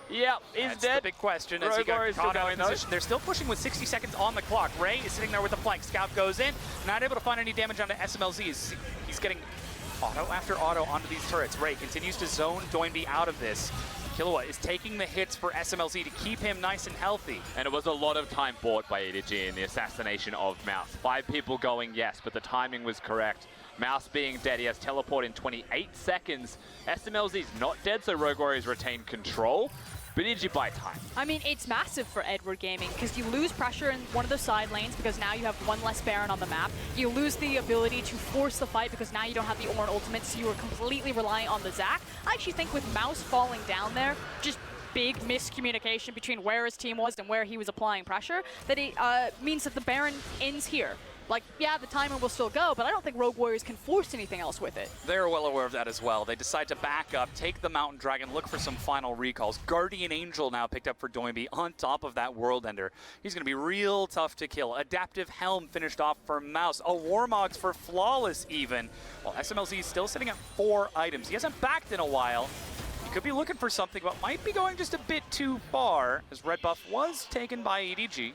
Yeah, he's That's dead. the big question. Rogue As he got Warriors caught still out going of position. They're still pushing with 60 seconds on the clock. Ray is sitting there with the flank. Scout goes in, not able to find any damage onto SMLZ. He's getting auto after auto onto these turrets. Ray continues to zone Doinby out of this. Killua is taking the hits for SMLZ to keep him nice and healthy. And it was a lot of time bought by EDG in the assassination of Mouse. 5 people going, yes, but the timing was correct. Mouse being dead, he has teleport in 28 seconds. SMLZ's not dead, so Rogue Warriors retain control. But EDG buy time. I mean, it's massive for Edward Gaming because you lose pressure in one of the side lanes because now you have 1 less Baron on the map. You lose the ability to force the fight because now you don't have the Oren ultimate, so you are completely reliant on the Zac. I actually think with Mouse falling down there, just big miscommunication between where his team was and where he was applying pressure, that it means that the Baron ends here. Like, yeah, the timer will still go, but I don't think Rogue Warriors can force anything else with it. They're well aware of that as well. They decide to back up, take the Mountain Dragon, look for some final recalls. Guardian Angel now picked up for Doinby on top of that World Ender. He's going to be real tough to kill. Adaptive Helm finished off for Mouse. A Warmogs for Flawless even. While SMLZ is still sitting at 4 items. He hasn't backed in a while. He could be looking for something, but might be going just a bit too far, as red buff was taken by EDG.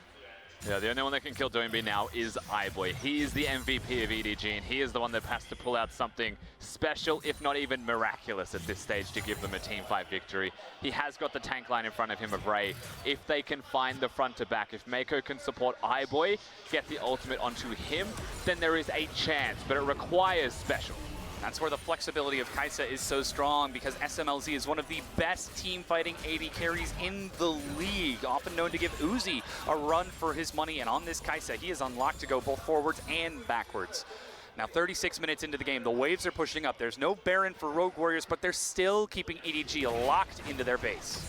Yeah, the only one that can kill Doinby now is iBoy. He is the MVP of EDG, and he is the one that has to pull out something special, if not even miraculous at this stage, to give them a team fight victory. He has got the tank line in front of him of Ray. If they can find the front to back, if Mako can support iBoy, get the ultimate onto him, then there is a chance, but it requires special. That's where the flexibility of Kai'Sa is so strong, because SMLZ is one of the best team-fighting AD carries in the league, often known to give Uzi a run for his money, and on this Kai'Sa, he is unlocked to go both forwards and backwards. Now 36 minutes into the game, the waves are pushing up. There's no Baron for Rogue Warriors, but they're still keeping EDG locked into their base.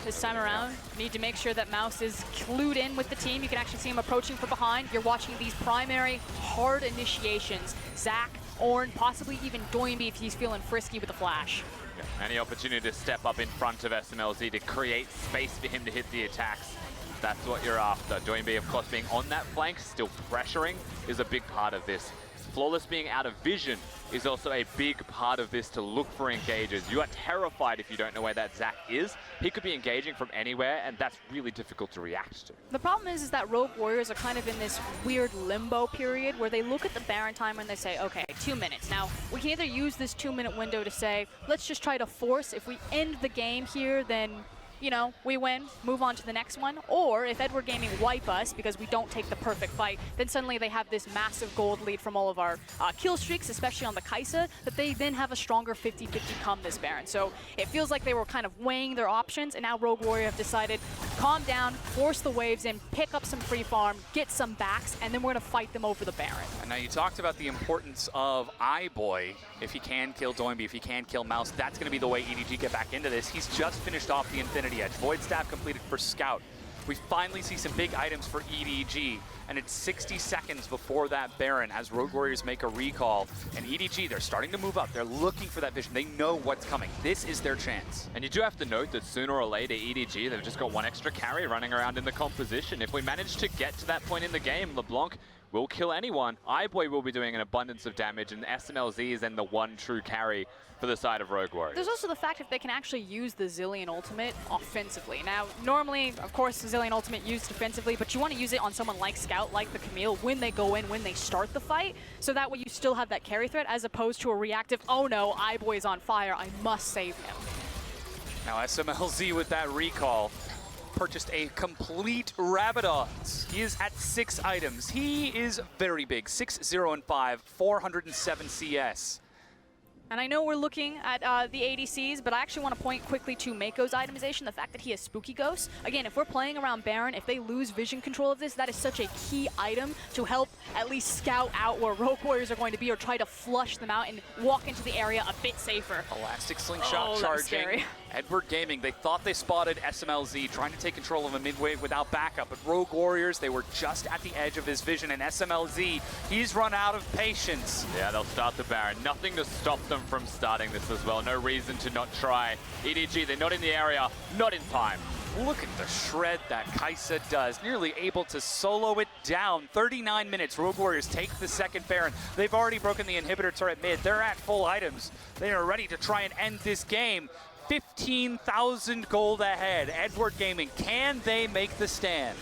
This time around, need to make sure that Mouse is clued in with the team. You can actually see him approaching from behind. You're watching these primary hard initiations. Zach, Oren, possibly even Doinby if he's feeling frisky with the flash. Yeah, any opportunity to step up in front of SMLZ to create space for him to hit the attacks. That's what you're after. Doinby, of course, being on that flank, still pressuring, is a big part of this. Flawless being out of vision is also a big part of this, to look for engages. You are terrified if you don't know where that Zach is. He could be engaging from anywhere, and that's really difficult to react to. The problem is that Rogue Warriors are kind of in this weird limbo period where they look at the Baron timer and they say, okay, 2 minutes. Now, we can either use this 2-minute window to say, let's just try to force. If we end the game here, then, you know, we win, move on to the next one. Or if Edward Gaming wipe us because we don't take the perfect fight, then suddenly they have this massive gold lead from all of our kill streaks, especially on the Kai'Sa, that they then have a stronger 50-50 come this Baron. So it feels like they were kind of weighing their options, and now Rogue Warrior have decided, calm down, force the waves in, pick up some free farm, get some backs, and then we're going to fight them over the Baron. And now you talked about the importance of iBoy. If he can kill Doinby, if he can kill Mouse, that's going to be the way EDG get back into this. He's just finished off the Infinity Edge. Void Staff completed for Scout. We finally see some big items for EDG, and it's 60 seconds before that Baron as Rogue Warriors make a recall. And EDG, they're starting to move up. They're looking for that vision. They know what's coming. This is their chance. And you do have to note that sooner or later, EDG, they've just got one extra carry running around in the composition. If we manage to get to that point in the game, LeBlanc will kill anyone. iBoy will be doing an abundance of damage, and SMLZ is then the one true carry for the side of Rogue Warriors. There's also the fact if they can actually use the Zillion ultimate offensively. Now, normally, of course, the Zillion ultimate used defensively, but you want to use it on someone like Scout, like the Camille, when they go in, when they start the fight, so that way you still have that carry threat, as opposed to a reactive, oh no, iBoy is on fire, I must save him. Now SMLZ with that recall purchased a complete Rabadon. He is at 6 items. He is very big, 6-0-5, 407 CS. And I know we're looking at the ADCs, but I actually want to point quickly to Mako's itemization, the fact that he has Spooky Ghost. Again, if we're playing around Baron, if they lose vision control of this, that is such a key item to help at least scout out where Rogue Warriors are going to be, or try to flush them out and walk into the area a bit safer. Elastic Slingshot charging. Scary. Edward Gaming, they thought they spotted SMLZ trying to take control of a mid-wave without backup, but Rogue Warriors, they were just at the edge of his vision, and SMLZ, he's run out of patience. Yeah, they'll start the Baron. Nothing to stop them from starting this as well. No reason to not try. EDG, they're not in the area, not in time. Look at the shred that Kai'Sa does, nearly able to solo it down. 39 minutes, Rogue Warriors take the second Baron. They've already broken the inhibitor turret mid. They're at full items. They are ready to try and end this game. 15,000 gold ahead. Edward Gaming, can they make the stand?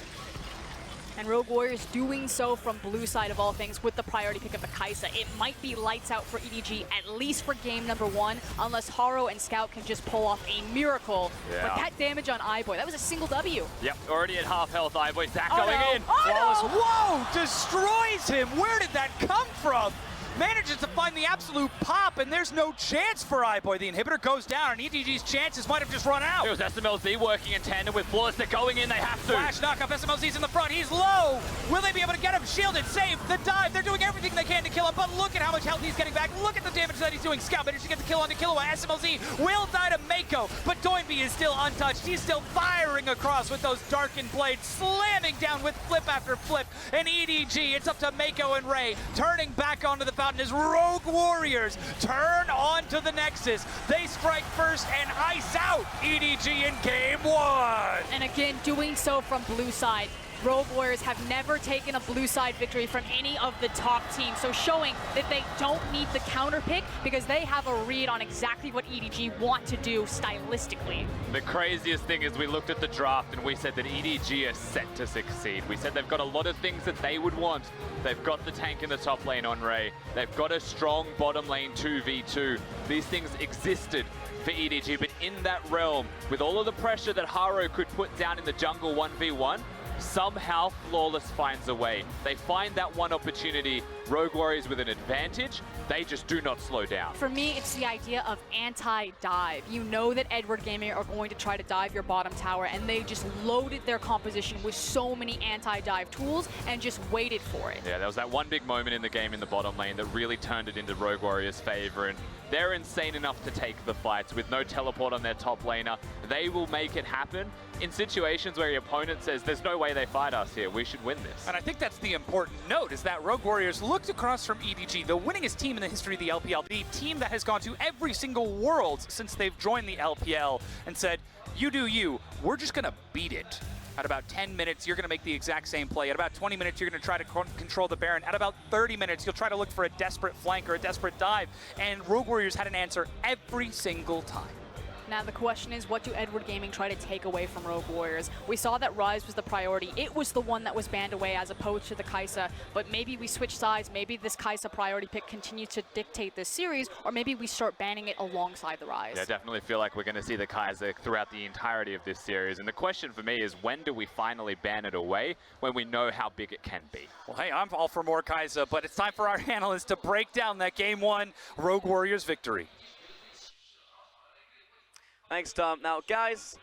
And Rogue Warriors doing so from blue side of all things with the priority pick of the Kai'Sa. It might be lights out for EDG, at least for game number 1, unless Haro and Scout can just pull off a miracle. Yeah. But that damage on iBoy, that was a single W. Yep, already at half health, iBoy. Zach going in. Flawless. Whoa, destroys him. Where did that come from? manages to find the absolute pop, and there's no chance for iBoy. The inhibitor goes down, and EDG's chances might have just run out. It was SMLZ working in tandem with Flawless. They're going in, they have to. Flash knockoff, SMLZ's in the front, he's low. Will they be able to get him? Shielded, saved, the dive. They're doing everything they can to kill him, but look at how much health he's getting back. Look at the damage that he's doing. Scout managed to get the kill onto Killua. SMLZ will die to Mako, but Doinby is still untouched. He's still firing across with those darkened blades, slamming down with flip after flip. And EDG, it's up to Mako and Ray, turning back onto the fountain as Rogue Warriors turn onto the Nexus. They strike first and ice out EDG in game 1. And again, doing so from blue side. Rogue Warriors have never taken a blue side victory from any of the top teams, so showing that they don't need the counter pick because they have a read on exactly what EDG want to do stylistically. The craziest thing is we looked at the draft and we said that EDG are set to succeed. We said they've got a lot of things that they would want. They've got the tank in the top lane on Ray. They've got a strong bottom lane 2v2. These things existed for EDG, but in that realm, with all of the pressure that Haro could put down in the jungle 1v1, somehow Flawless finds a way. They find that one opportunity. Rogue Warriors with an advantage, they just do not slow down. For me, it's the idea of anti-dive. You know that Edward Gaming are going to try to dive your bottom tower, and they just loaded their composition with so many anti-dive tools and just waited for it. Yeah, there was that one big moment in the game in the bottom lane that really turned it into Rogue Warriors' favor, and they're insane enough to take the fights with no teleport on their top laner. They will make it happen in situations where your opponent says, there's no way they fight us here, we should win this. And I think that's the important note, is that Rogue Warriors looked across from EDG, the winningest team in the history of the LPL, the team that has gone to every single Worlds since they've joined the LPL, and said, you do you, we're just gonna beat it. At about 10 minutes, you're gonna make the exact same play. At about 20 minutes, you're gonna try to control the Baron. At about 30 minutes, you'll try to look for a desperate flank or a desperate dive. And Rogue Warriors had an answer every single time. Now the question is, what do Edward Gaming try to take away from Rogue Warriors? We saw that Ryze was the priority. It was the one that was banned away as opposed to the Kai'Sa, but maybe we switch sides. Maybe this Kai'Sa priority pick continues to dictate this series, or maybe we start banning it alongside the Ryze. Yeah, I definitely feel like we're going to see the Kai'Sa throughout the entirety of this series. And the question for me is, when do we finally ban it away when we know how big it can be? Well, hey, I'm all for more Kai'Sa, but it's time for our analysts to break down that Game 1 Rogue Warriors victory. Thanks, Tom. Now, guys,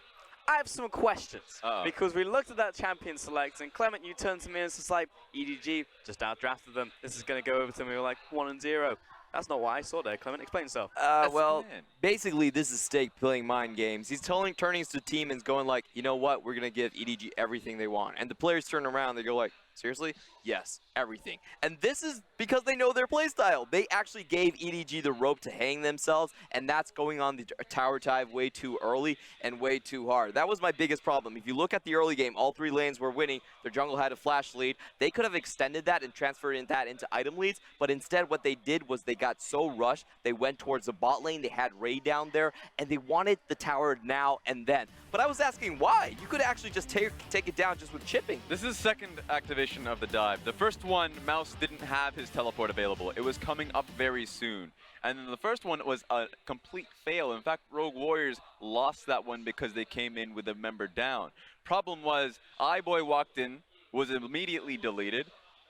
I have some questions. Because we looked at that champion select, and Clement, you turned to me and was like, EDG just outdrafted them. This is going to go over to them. We were like 1-0. That's not what I saw there. Clement, explain yourself. Well, basically, this is Stake playing mind games. He's turning to the team and going like, you know what? We're going to give EDG everything they want. And the players turn around. They go like, seriously? Yes, everything. And this is because they know their playstyle. They actually gave EDG the rope to hang themselves, and that's going on the tower dive way too early and way too hard. That was my biggest problem. If you look at the early game, all 3 lanes were winning. Their jungle had a flash lead. They could have extended that and transferred that into item leads, but instead what they did was they got so rushed, they went towards the bot lane, they had Ray down there, and they wanted the tower now and then. But I was asking why? You could actually just take it down just with chipping. This is second activation of the dive. The first one, Mouse didn't have his teleport available. It was coming up very soon. And then the first one was a complete fail. In fact, Rogue Warriors lost that one because they came in with a member down. Problem was, iBoy walked in, was immediately deleted.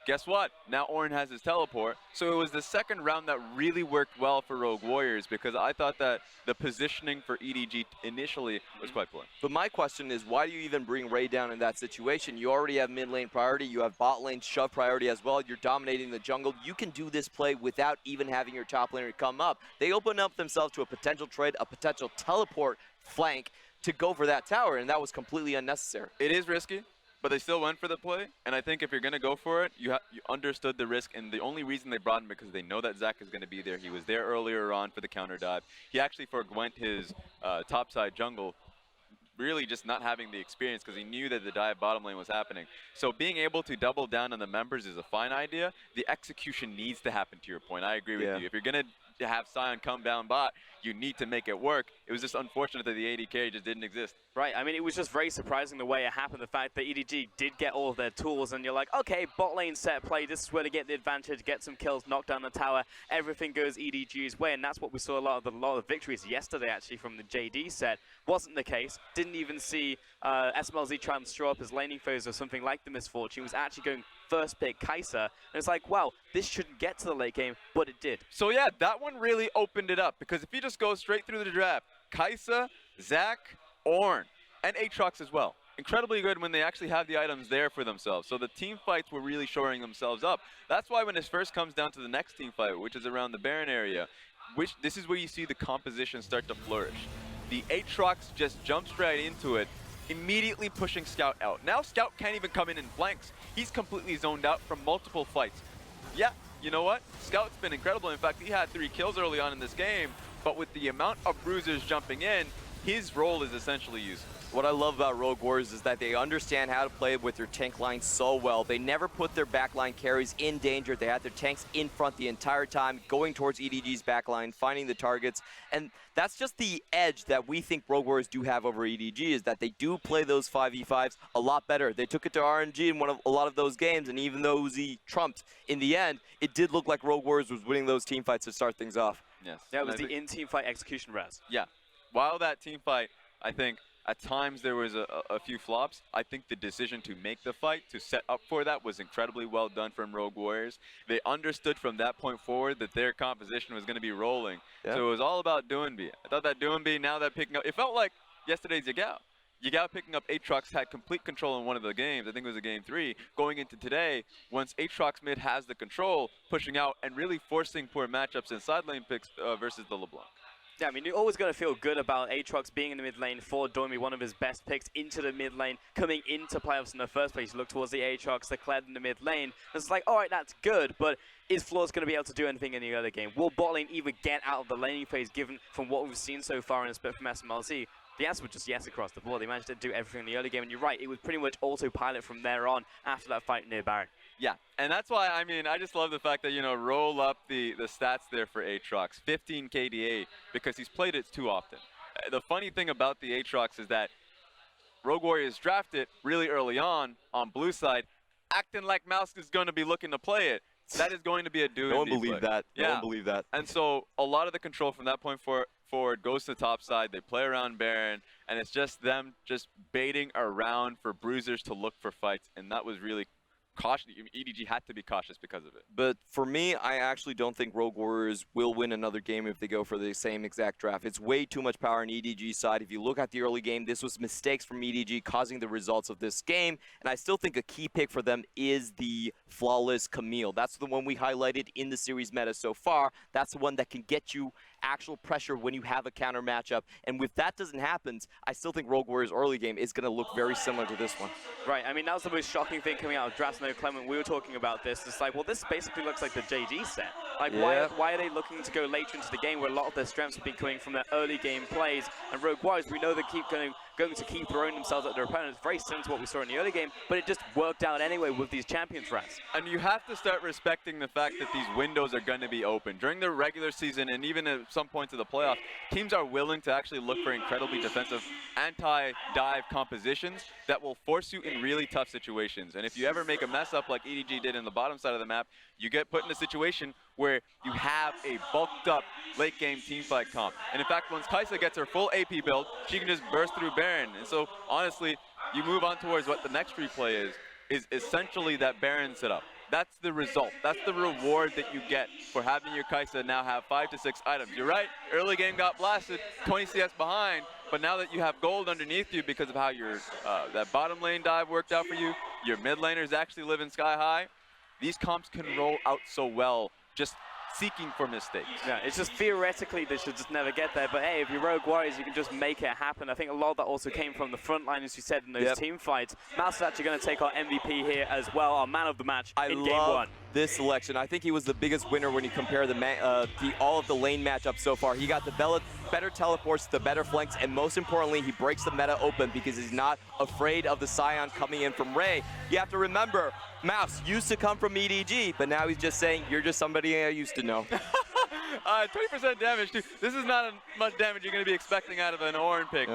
Guess what? Now Oren has his teleport. So it was the second round that really worked well for Rogue Warriors, because I thought that the positioning for EDG initially was quite poor. But my question is, why do you even bring Ray down in that situation? You already have mid lane priority, you have bot lane shove priority as well, you're dominating the jungle. You can do this play without even having your top laner come up. They open up themselves to a potential trade, a potential teleport flank to go for that tower, and that was completely unnecessary. It is risky, but they still went for the play, and I think if you're going to go for it, you understood the risk, and the only reason they brought him because they know that Zach is going to be there. He was there earlier on for the counter dive. He actually forwent his topside jungle, really just not having the experience because he knew that the dive bottom lane was happening. So being able to double down on the members is a fine idea. The execution needs to happen, to your point. I agree with you. If you're going to have Sion come down bot, you need to make it work. It was just unfortunate that the AD just didn't exist. Right, I mean, it was just very surprising the way it happened, the fact that EDG did get all of their tools, and you're like, okay, bot lane set play, this is where to get the advantage, get some kills, knock down the tower, everything goes EDG's way, and that's what we saw a lot of victories yesterday, actually, from the JD set. Wasn't the case, didn't even see SMLZ try and throw up his laning phase or something like the Misfortune, was actually going first pick, Kai'Sa. And it's like, wow, this shouldn't get to the late game, but it did. So yeah, that one really opened it up, because if you just go straight through the draft, Kai'Sa, Zach, Oren, and Aatrox as well. Incredibly good when they actually have the items there for themselves. So the team fights were really shoring themselves up. That's why when this first comes down to the next team fight, which is around the Baron area, this is where you see the composition start to flourish. The Aatrox just jumps right into it, immediately pushing Scout out. Now Scout can't even come in flanks. He's completely zoned out from multiple fights. Yeah, you know what? Scout's been incredible. In fact, he had 3 kills early on in this game, but with the amount of bruisers jumping in, his role is essentially useless. What I love about Rogue Warriors is that they understand how to play with their tank line so well. They never put their backline carries in danger. They had their tanks in front the entire time, going towards EDG's backline, finding the targets. And that's just the edge that we think Rogue Warriors do have over EDG, is that they do play those 5v5s a lot better. They took it to RNG in a lot of those games, and even though Uzi trumped in the end, it did look like Rogue Warriors was winning those team fights to start things off. Yes. Yeah, it was the in-team fight execution, Raz. Yeah. While that team fight, I think, at times there was a few flops. I think the decision to make the fight, to set up for that, was incredibly well done from Rogue Warriors. They understood from that point forward that their composition was going to be rolling. Yeah. So it was all about Doinby. I thought that Doinby, now that picking up, it felt like yesterday's Yagao. Yagao picking up Aatrox had complete control in one of the games. I think it was a game 3. Going into today, once Aatrox mid has the control, pushing out and really forcing poor matchups in side lane picks versus the LeBlanc. Yeah, I mean, you're always going to feel good about Aatrox being in the mid lane for Doinby, one of his best picks into the mid lane, coming into playoffs in the first place. You look towards the Aatrox, the Kled in the mid lane, and it's like, all right, that's good, but is Flawless going to be able to do anything in the early game? Will bot lane even get out of the laning phase, given from what we've seen so far in the split from SMLC? The answer was just yes across the board. They managed to do everything in the early game, and you're right, it was pretty much autopilot from there on after that fight near Baron. Yeah, and that's why, I mean, I just love the fact that, you know, roll up the stats there for Aatrox. 15 KDA, because he's played it too often. The funny thing about the Aatrox is that Rogue Warriors draft it really early on blue side, acting like Mouse is going to be looking to play it. That is going to be a do. No one believed that. Yeah. No one believed that. And so a lot of the control from that point forward goes to the top side. They play around Baron, and it's just them just baiting around for bruisers to look for fights, and that was really caution. EDG had to be cautious because of it. But for me, I actually don't think Rogue Warriors will win another game if they go for the same exact draft. It's way too much power on EDG's side. If you look at the early game, this was mistakes from EDG causing the results of this game. And I still think a key pick for them is the Flawless Camille. That's the one we highlighted in the series meta so far. That's the one that can get you actual pressure when you have a counter matchup. And if that doesn't happen, I still think Rogue Warriors' early game is going to look very similar to this one. Right, I mean, that was the most shocking thing coming out of drafts. No, Clement, we were talking about this. It's like, well, this basically looks like the JD set. Like, yeah. why are they looking to go later into the game where a lot of their strengths have been coming from their early game plays? And Rogue Warriors, we know they keep going to keep throwing themselves at their opponents. Very similar to what we saw in the early game, but it just worked out anyway with these champions rats. And you have to start respecting the fact that these windows are going to be open. During the regular season and even at some points of the playoff, teams are willing to actually look for incredibly defensive anti-dive compositions that will force you in really tough situations. And if you ever make a mess up like EDG did in the bottom side of the map, you get put in a situation where you have a bulked up late game teamfight comp. And in fact, once Kai'Sa gets her full AP build, she can just burst through Baron. And so honestly, you move on towards what the next replay is essentially that Baron setup. That's the result. That's the reward that you get for having your Kai'Sa now have 5 to 6 items. You're right, early game got blasted, 20 CS behind, but now that you have gold underneath you because of how your that bottom lane dive worked out for you, your mid laners actually living sky high, these comps can roll out so well, just seeking for mistakes. Yeah, it's just theoretically they should just never get there, but hey, if you're Rogue Warriors, you can just make it happen. I think a lot of that also came from the front line, as you said, in those team fights. Mouse is actually going to take our MVP here as well, our man of the match in game 1. This selection. I think he was the biggest winner when you compare all of the lane matchups so far. He got the better teleports, the better flanks, and most importantly, he breaks the meta open because he's not afraid of the Scion coming in from Ray. You have to remember, Mouse used to come from EDG, but now he's just saying, you're just somebody I used to know. 20% damage, too. This is not much damage you're going to be expecting out of an Oren pick.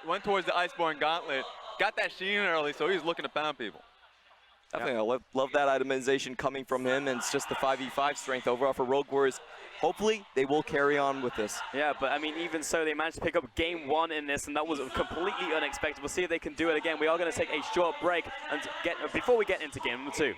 Went towards the Iceborne Gauntlet, got that Sheen early, so he's looking to pound people. Definitely, I love that itemization coming from him, and it's just the 5v5 strength overall for Rogue Warriors. Hopefully, they will carry on with this. Yeah, but I mean, even so, they managed to pick up game 1 in this, and that was completely unexpected. We'll see if they can do it again. We are going to take a short break and before we get into game 2.